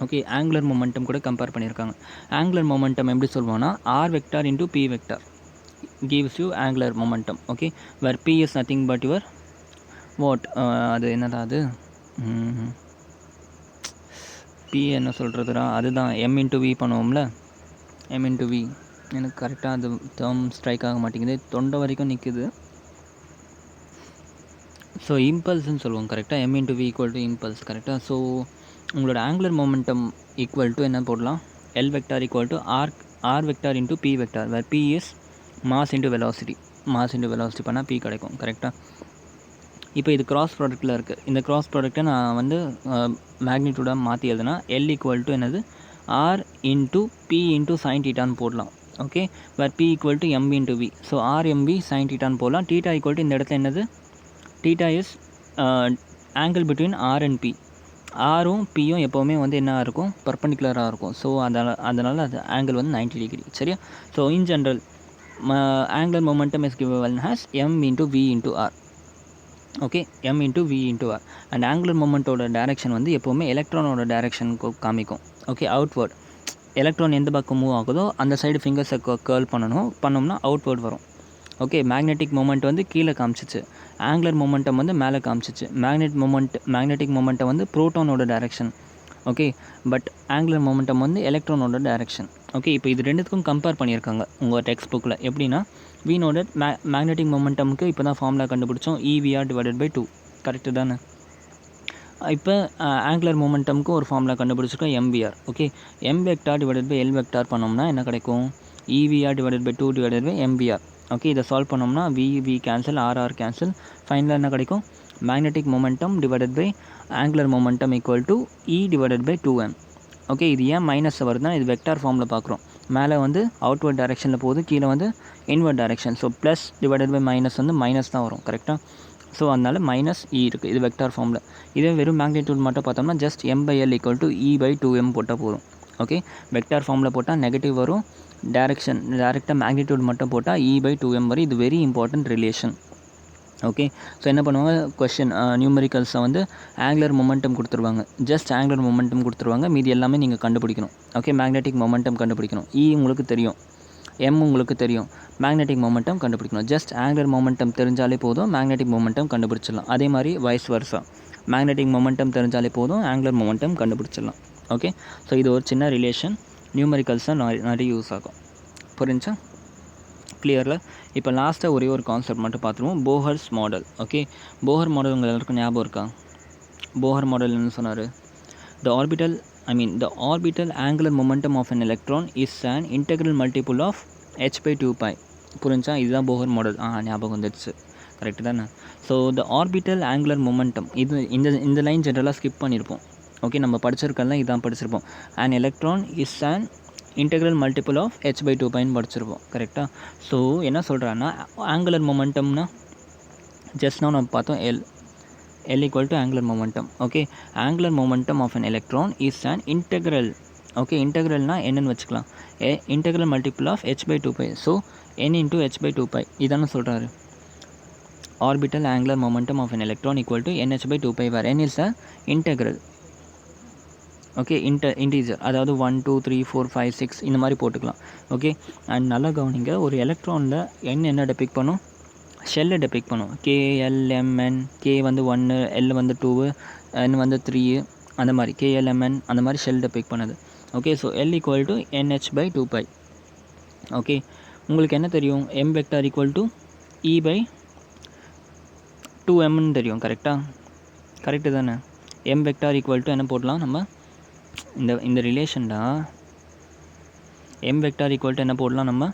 ஓகே, ஆங்குலர் மொமெண்டம் கூட கம்பேர் பண்ணியிருக்காங்க. ஆங்குலர் மொமெண்டம் எப்படி சொல்லுவோன்னா, R vector into P vector gives you angular momentum. Okay, where P is nothing but your what, அது என்னடா அது, P என்ன சொல்கிறதுடா, அதுதான் M இன்ட்டு V பண்ணுவோம்ல, M இன்ட்டு V, எனக்கு கரெக்டாக அது டேர்ம் ஸ்ட்ரைக் ஆக மாட்டேங்குது, தொண்டை வரைக்கும் நிற்குது. ஸோ இம்பல்ஸ்ன்னு சொல்லுவோம் கரெக்டாக, M into V equal to impulse கரெக்டாக. ஸோ உங்களோட ஆங்குலர் மொமெண்டம் ஈக்குவல் டு என்ன போடலாம், L vector equal to R vector into P vector, where P is mass into velocity பண்ணால் P கிடைக்கும் கரெக்டாக. இப்போ இது கிராஸ் ப்ராடக்ட்டில் இருக்குது, இந்த கிராஸ் ப்ராடக்ட்டை நான் வந்து மேக்னிடியூடாக மாற்றி எழுதுனா L ஈக்குவல் டு என்னது, R into P into sine டீட்டான்னு போடலாம். Okay, where P equal to MV into V, so RMV sine டீட்டான்னு போடலாம். டீட்டா ஈக்குவல் டு இந்த இடத்துல என்னது, theta is angle between R and P. ஆரும் பியும் எப்போவுமே வந்து என்ன இருக்கும், பர்பண்டிகுலராக இருக்கும். ஸோ அதனால் அது ஆங்கிள் வந்து 90 டிகிரி சரியா. So in general angular momentum is given as M into V into R. Okay, M into V into R. And angular மொமெண்ட்டோட டைரெக்ஷன் வந்து எப்போவுமே எலக்ட்ரானோட டைரெக்ஷனுக்கு காமிக்கும். ஓகே, அவுட்வேர்ட், எலக்ட்ரான் எந்த பக்கம் மூவ் ஆகுதோ அந்த சைடு ஃபிங்கர்ஸை கேர்ள் பண்ணோம்னா அவுட்வேர்ட் வரும். ஓகே, மேக்னெட்டிக் மொமெண்ட் வந்து கீழே காமிச்சிச்சு, ஆங்குலர் மொமெண்டம் வந்து மேலே காமிச்சிச்சு. மேக்னெட்டிக் மொமெண்டம் வந்து ப்ரோட்டானோட direction. Okay, but angular momentum வந்து எலக்ட்ரானோட டைரெக்ஷன். ஓகே, இப்போ இது ரெண்டுத்துக்கும் கம்பேர் பண்ணியிருக்காங்க உங்கள் டெக்ஸ்ட் புக்கில். எப்படின்னா, வீனோட மேக்னெட்டிக் மொமெண்டமுக்கு இப்போ தான் ஃபார்முலா கண்டுபிடிச்சோம், EVR டிவைடட் பை 2 கரெக்டு தானே. இப்போ ஆங்குலர் மொமெண்டமுக்கு ஒரு ஃபார்முலா கண்டுபிடிச்சிருக்கோம், MVR. Okay, M vector divided by L vector பண்ணோம்னா என்ன கிடைக்கும், EVR divided by 2 divided by MVR. Okay, இதை சால்வ் பண்ணோம்னா V கேன்சல், R கேன்சல், ஃபைனலாக என்ன கிடைக்கும், magnetic momentum divided by angular momentum equal to E divided by 2M. Okay, இது ஏன் மைனஸ் வருதுன்னா, இது வெக்டார் ஃபார்மில் பார்க்குறோம், மேலே வந்து அவுட்வர்ட் டைரெக்ஷனில் போகுது, கீழே வந்து invert direction. So plus divided by minus வந்து மைனஸ் தான் வரும் கரெக்டாக. ஸோ அதனால் மைனஸ் E இருக்குது, இது வெக்டார் ஃபார்மில். இதே வெறும் மேக்னிடியூட் மட்டும் பார்த்தோம்னா just M/L equal to E by 2M போட்டால் போதும். ஓகே, வெக்டார் ஃபார்மில் போட்டால் நெகட்டிவ் வரும், டேரெக்டாக மேக்னிடியூட் மட்டும் போட்டால் E பை 2M வரும். இது very important relation. Okay, so என்ன பண்ணுவாங்க, கொஷின் நியூமெரிக்கல்ஸை வந்து ஆங்குலர் மொமெண்டம் கொடுத்துருவாங்க, ஜஸ்ட் ஆங்குலர் மொமெண்டம் கொடுத்துருவாங்க, மீதி எல்லாமே நீங்கள் கண்டுபிடிக்கணும். ஓகே, மேக்னெட்டிக் மொமெண்டம் கண்டுபிடிக்கணும், E உங்களுக்கு தெரியும், M உங்களுக்கு தெரியும், மேக்னெட்டிக் மொமெண்டம் கண்டுபிடிக்கணும். ஜஸ்ட் ஆங்குலர் மொமெண்டம் தெரிஞ்சாலே போதும், மேக்னெட்டிக் மொமெண்டம் கண்டுபிடிச்சிடலாம். அதே மாதிரி வைஸ் வர்ஸா, மேக்னெட்டிக் மொமெண்டம் தெரிஞ்சாலே போதும், ஆங்குலர் மொமெண்டம் கண்டுபிடிச்சிடலாம். ஓகே, ஸோ இது ஒரு சின்ன ரிலேஷன், நியூமெரிக்கல்ஸாக நிறைய யூஸ் ஆகும். புரிஞ்சா, கிளியரில். இப்போ லாஸ்ட்டாக ஒரே ஒரு கான்செப்ட் மட்டும் பார்த்துருவோம், போஹர்ஸ் மாடல். ஓகே, போஹர் மாடல் உங்கள் எல்லாருக்கும் ஞாபகம் இருக்கா, போஹர் மாடல் என்ன சொன்னார், the orbital angular momentum of an electron is an integral multiple of h by 2 pi. புரிஞ்சா, இதுதான் போஹர் மாடல். ஞாபகம் வந்துடுச்சு, கரெக்டு தானே. So the orbital angular momentum, இது இந்த லைன் ஜென்ரலாக ஸ்கிப் பண்ணியிருப்போம். ஓகே, நம்ம படிச்சிருக்கலாம், இதான் படிச்சிருப்போம். an electron is an integral multiple of h by 2 பைன்னு படிச்சிருப்போம் கரெக்டாக. ஸோ என்ன சொல்கிறான்னா, ஆங்குலர் மொமெண்டம்னா ஜஸ்ட் நான் நம்ம பார்த்தோம், L equal to angular momentum. Okay, angular momentum of an electron is an integral. Okay, integralனா என்னன்னு வச்சுக்கலாம், integral multiple of h by 2 pi. So n into h by 2 pi இதான சொல்கிறாரு. Orbital angular momentum of an electron equal to nh by 2 pi, where n is a integral. Okay. Integer அதாவது 1 2 3 4 5 6 இந்த மாதிரி போட்டுக்கலாம். Okay. And நல்லா கவனிங்க, ஒரு எலக்ட்ரானில் என்ன டெபிக் பண்ணும்? ஷெல்லை டெபிக் பண்ணும். KLMN, K வந்து 1, L வந்து 2, N வந்து 3 அந்த மாதிரி KLMN அந்த மாதிரி ஷெல் டெபிக் பண்ணுது. Okay. So L equal to NH/2π. Okay. உங்களுக்கு என்ன தெரியும்? M வெக்டார் ஈக்குவல் டு E/2mன்னு தெரியும். கரெக்டு தானே? M வெக்டார் ஈக்குவல் டு என்ன போடலாம் நம்ம? இந்த ரிலேஷன்டா M வெக்டார் ஈக்குவல் டு என்ன போடலாம் நம்ம?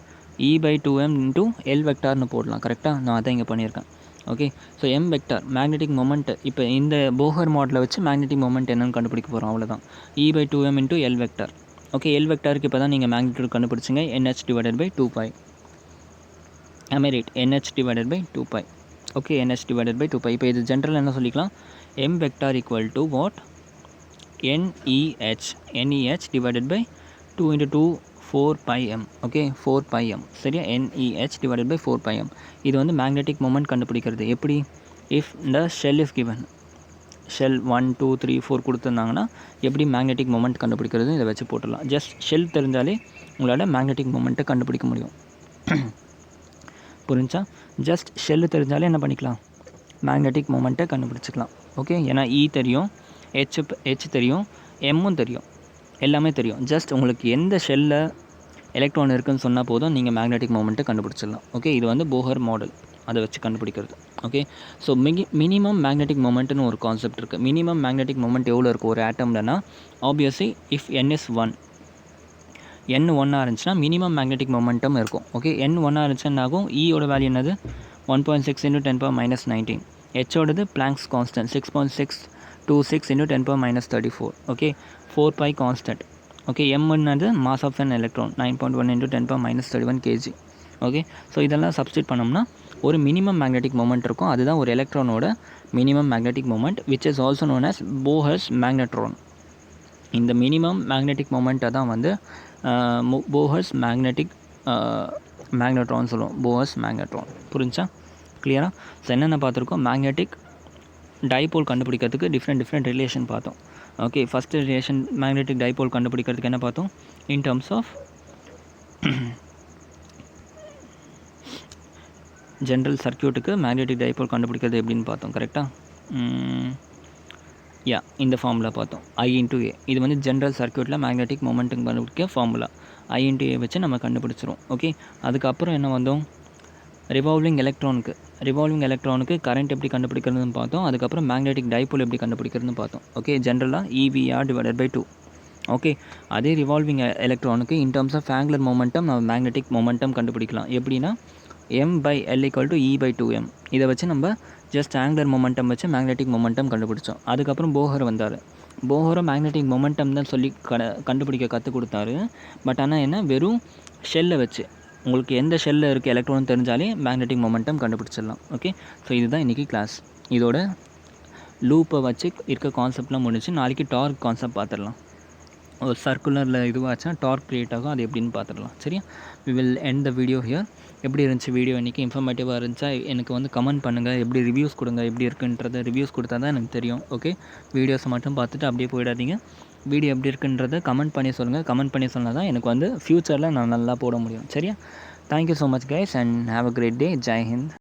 E/2m இன்ட்டு L வெக்டார்னு போடலாம். கரெக்டாக? நான் அதான் இங்கே பண்ணியிருக்கேன். Okay. So M vector magnetic moment, இப்போ இந்த போஹர் மாடலை வச்சு மேக்னெட்டிக் மொமெண்ட் என்னென்னு கண்டுபிடிக்க போகிறோம், அவ்வளோதான். E/2m into L vector. Okay. L வெக்டாருக்கு இப்போ தான் நீங்கள் magnitude கண்டுபிடிச்சிங்க, NH/2π. Right, NH/2π. Okay. NH/2π. இப்போ இது ஜென்ரல் என்ன சொல்லிக்கலாம்? M vector equal to what? NEH divided by 2 into 2 4πm. Okay. 4πm. சரியா? NEH divided by 4πm. இது வந்து மேக்னெட்டிக் மொமெண்ட் கண்டுபிடிக்கிறது எப்படி? இஃப் இந்த ஷெல் இஸ் கிவன், ஷெல் 1 2 3 4 கொடுத்துருந்தாங்கன்னா எப்படி மேக்னெட்டிக் மொமெண்ட் கண்டுபிடிக்கிறது இதை வச்சு போட்டுடலாம். ஜஸ்ட் ஷெல் தெரிஞ்சாலே உங்களால் மேக்னெட்டிக் மொமெண்ட்டை கண்டுபிடிக்க முடியும். புரிஞ்சா? ஜஸ்ட் ஷெல்லு தெரிஞ்சாலே என்ன பண்ணிக்கலாம்? மேக்னெட்டிக் மொமெண்ட்டை கண்டுபிடிச்சிக்கலாம். ஓகே. ஏன்னா E தெரியும், H தெரியும், எம்மும் தெரியும், எல்லாமே தெரியும். ஜஸ்ட் உங்களுக்கு எந்த ஷெல்லில் எலக்ட்ரான் இருக்குதுன்னு சொன்னால் போதும், நீங்கள் மேக்னெட்டிக் மொமெண்ட்டை கண்டுபிடிச்சிடலாம். ஓகே. இது வந்து போஹர் மாடல், அதை வச்சு கண்டுபிடிக்கிறது. ஓகே. ஸோ மினிமம் மேக்னெட்டிக் மொமெண்ட்னு ஒரு கான்செப்ட் இருக்குது. மினிமம் மேக்னெட்டிக் மொமெண்ட் எவ்வளோ இருக்கும் ஒரு ஆட்டம்லனா? Obviously if N is 1, N 1 இருந்துச்சுன்னா மினிமம் மேக்னெட்டிக் மொமெண்டம் இருக்கும். ஓகே. N 1 இருந்துச்சுன்னா ஆகும், ஈயோட வேல்யூ என்னது? 1.6 × 10⁻−19. ஹெச்சோடது Planck's constant 6.626 × 10⁻34. Okay. 4π constant. Okay. M என்னது? Mass of an electron 9.1 × 10⁻31 kg. Okay. So இதெல்லாம் சப்ஸ்டிட் பண்ணோம்னா ஒரு மினிமம் மேக்னெட்டிக் மொமெண்ட் இருக்கும். அதுதான் ஒரு எலக்ட்ரானோட minimum magnetic moment, which is also known as Bohr's magnetron. இந்த மினிமம் மேக்னெட்டிக் மொமெண்ட்டை தான் வந்து போஹர்ஸ் மேக்னெட்ரான் சொல்லுவோம். போஹர்ஸ் மேக்னெட்ரான். புரிஞ்சா? கிளியரா? ஸோ என்னென்ன பார்த்துருக்கோம்? மேக்னெட்டிக் டைபோல் கண்டுபிடிக்கிறதுக்கு டிஃப்ரெண்ட் ரிலேஷன் பார்த்தோம். Okay. First relation magnetic dipole கண்டுபிடிக்கிறதுக்கு என்ன பார்த்தோம்? இன் டர்ம்ஸ் ஆஃப் ஜென்ரல் சர்க்யூட்டுக்கு மேக்னெட்டிக் டைபோல் கண்டுபிடிக்கிறது எப்படின்னு பார்த்தோம். கரெக்டாக? இந்த ஃபார்முலா பார்த்தோம். I/A. இது வந்து ஜென்ரல் சர்க்யூட்டில் மேக்னெட்டிக் மொமெண்ட்டுக்கு கண்டுபிடிக்க ஃபார்முலா. I/A வச்சு நம்ம கண்டுபிடிச்சிரும். ஓகே. அதுக்கப்புறம் என்ன வந்தோம்? ரிவால்விங் எலக்ட்ரானுக்கு கரண்ட் எப்படி கண்டுபிடிக்கிறதுன்னு பார்த்தோம். அதுக்கப்புறம் மேக்னெட்டிக் டைபோல் எப்படி கண்டுபிடிக்கிறதுன்னு பார்த்தோம். ஓகே. ஜென்ரலாக EVR/2. ஓகே. அதே ரிவால்விங் எலக்ட்ரானுக்கு in terms of angular momentum நம்ம மேக்னெட்டிக் மொமெண்டம் கண்டுபிடிக்கலாம். எப்படின்னா M/L = E/2m. இதை வச்சு நம்ம ஜஸ்ட் ஆங்குலர் மொமெண்டம் வச்சு மேக்னெட்டிக் மொமெண்டம் கண்டுபிடிச்சோம். அதுக்கப்புறம் போஹர் வந்தார். போஹரும் மேக்னெட்டிக் மொமெண்டம் தான் சொல்லி கண்டுபிடிக்க கற்றுக் கொடுத்தாரு. பட் ஆனால் என்ன, வெறும் ஷெல்லை வச்சு உங்களுக்கு எந்த ஷெல்லில் இருக்குது எலக்ட்ரான் தெரிஞ்சாலே மேக்னெட்டிக் மொமெண்டம் கண்டுபிடிச்சிடலாம். ஓகே. ஸோ இதுதான் இன்றைக்கி கிளாஸ். இதோட லூப்பை வச்சு இருக்க கான்செப்ட்லாம் முடிச்சு நாளைக்கு டார்க் கான்செப்ட் பார்த்துடலாம். ஒரு சர்க்குலரில் இதுவாச்சுன்னா டார்க் க்ரியேட் ஆகும், அது எப்படின்னு பார்த்துடலாம். சரியா? We will end the video here. எப்படி இருந்துச்சு வீடியோ இன்றைக்கி? இன்ஃபர்மேட்டிவாக இருந்துச்சா? எனக்கு வந்து கமெண்ட் பண்ணுங்கள், எப்படி ரிவ்யூஸ் கொடுங்க, எப்படி இருக்குன்றதை ரிவ்யூஸ் கொடுத்தா தான் எனக்கு தெரியும். ஓகே. வீடியோஸை மட்டும் பார்த்துட்டு அப்படியே போயிடாதீங்க. வீடியோ எப்படி இருக்குன்றதை கமெண்ட் பண்ணி சொல்லுங்கள். கமெண்ட் பண்ணி சொன்னால் தான் எனக்கு வந்து ஃப்யூச்சரில் நான் நல்லா போட முடியும். சரியா? Thank you so much guys and have a great day. ஜெய் ஹிந்த்.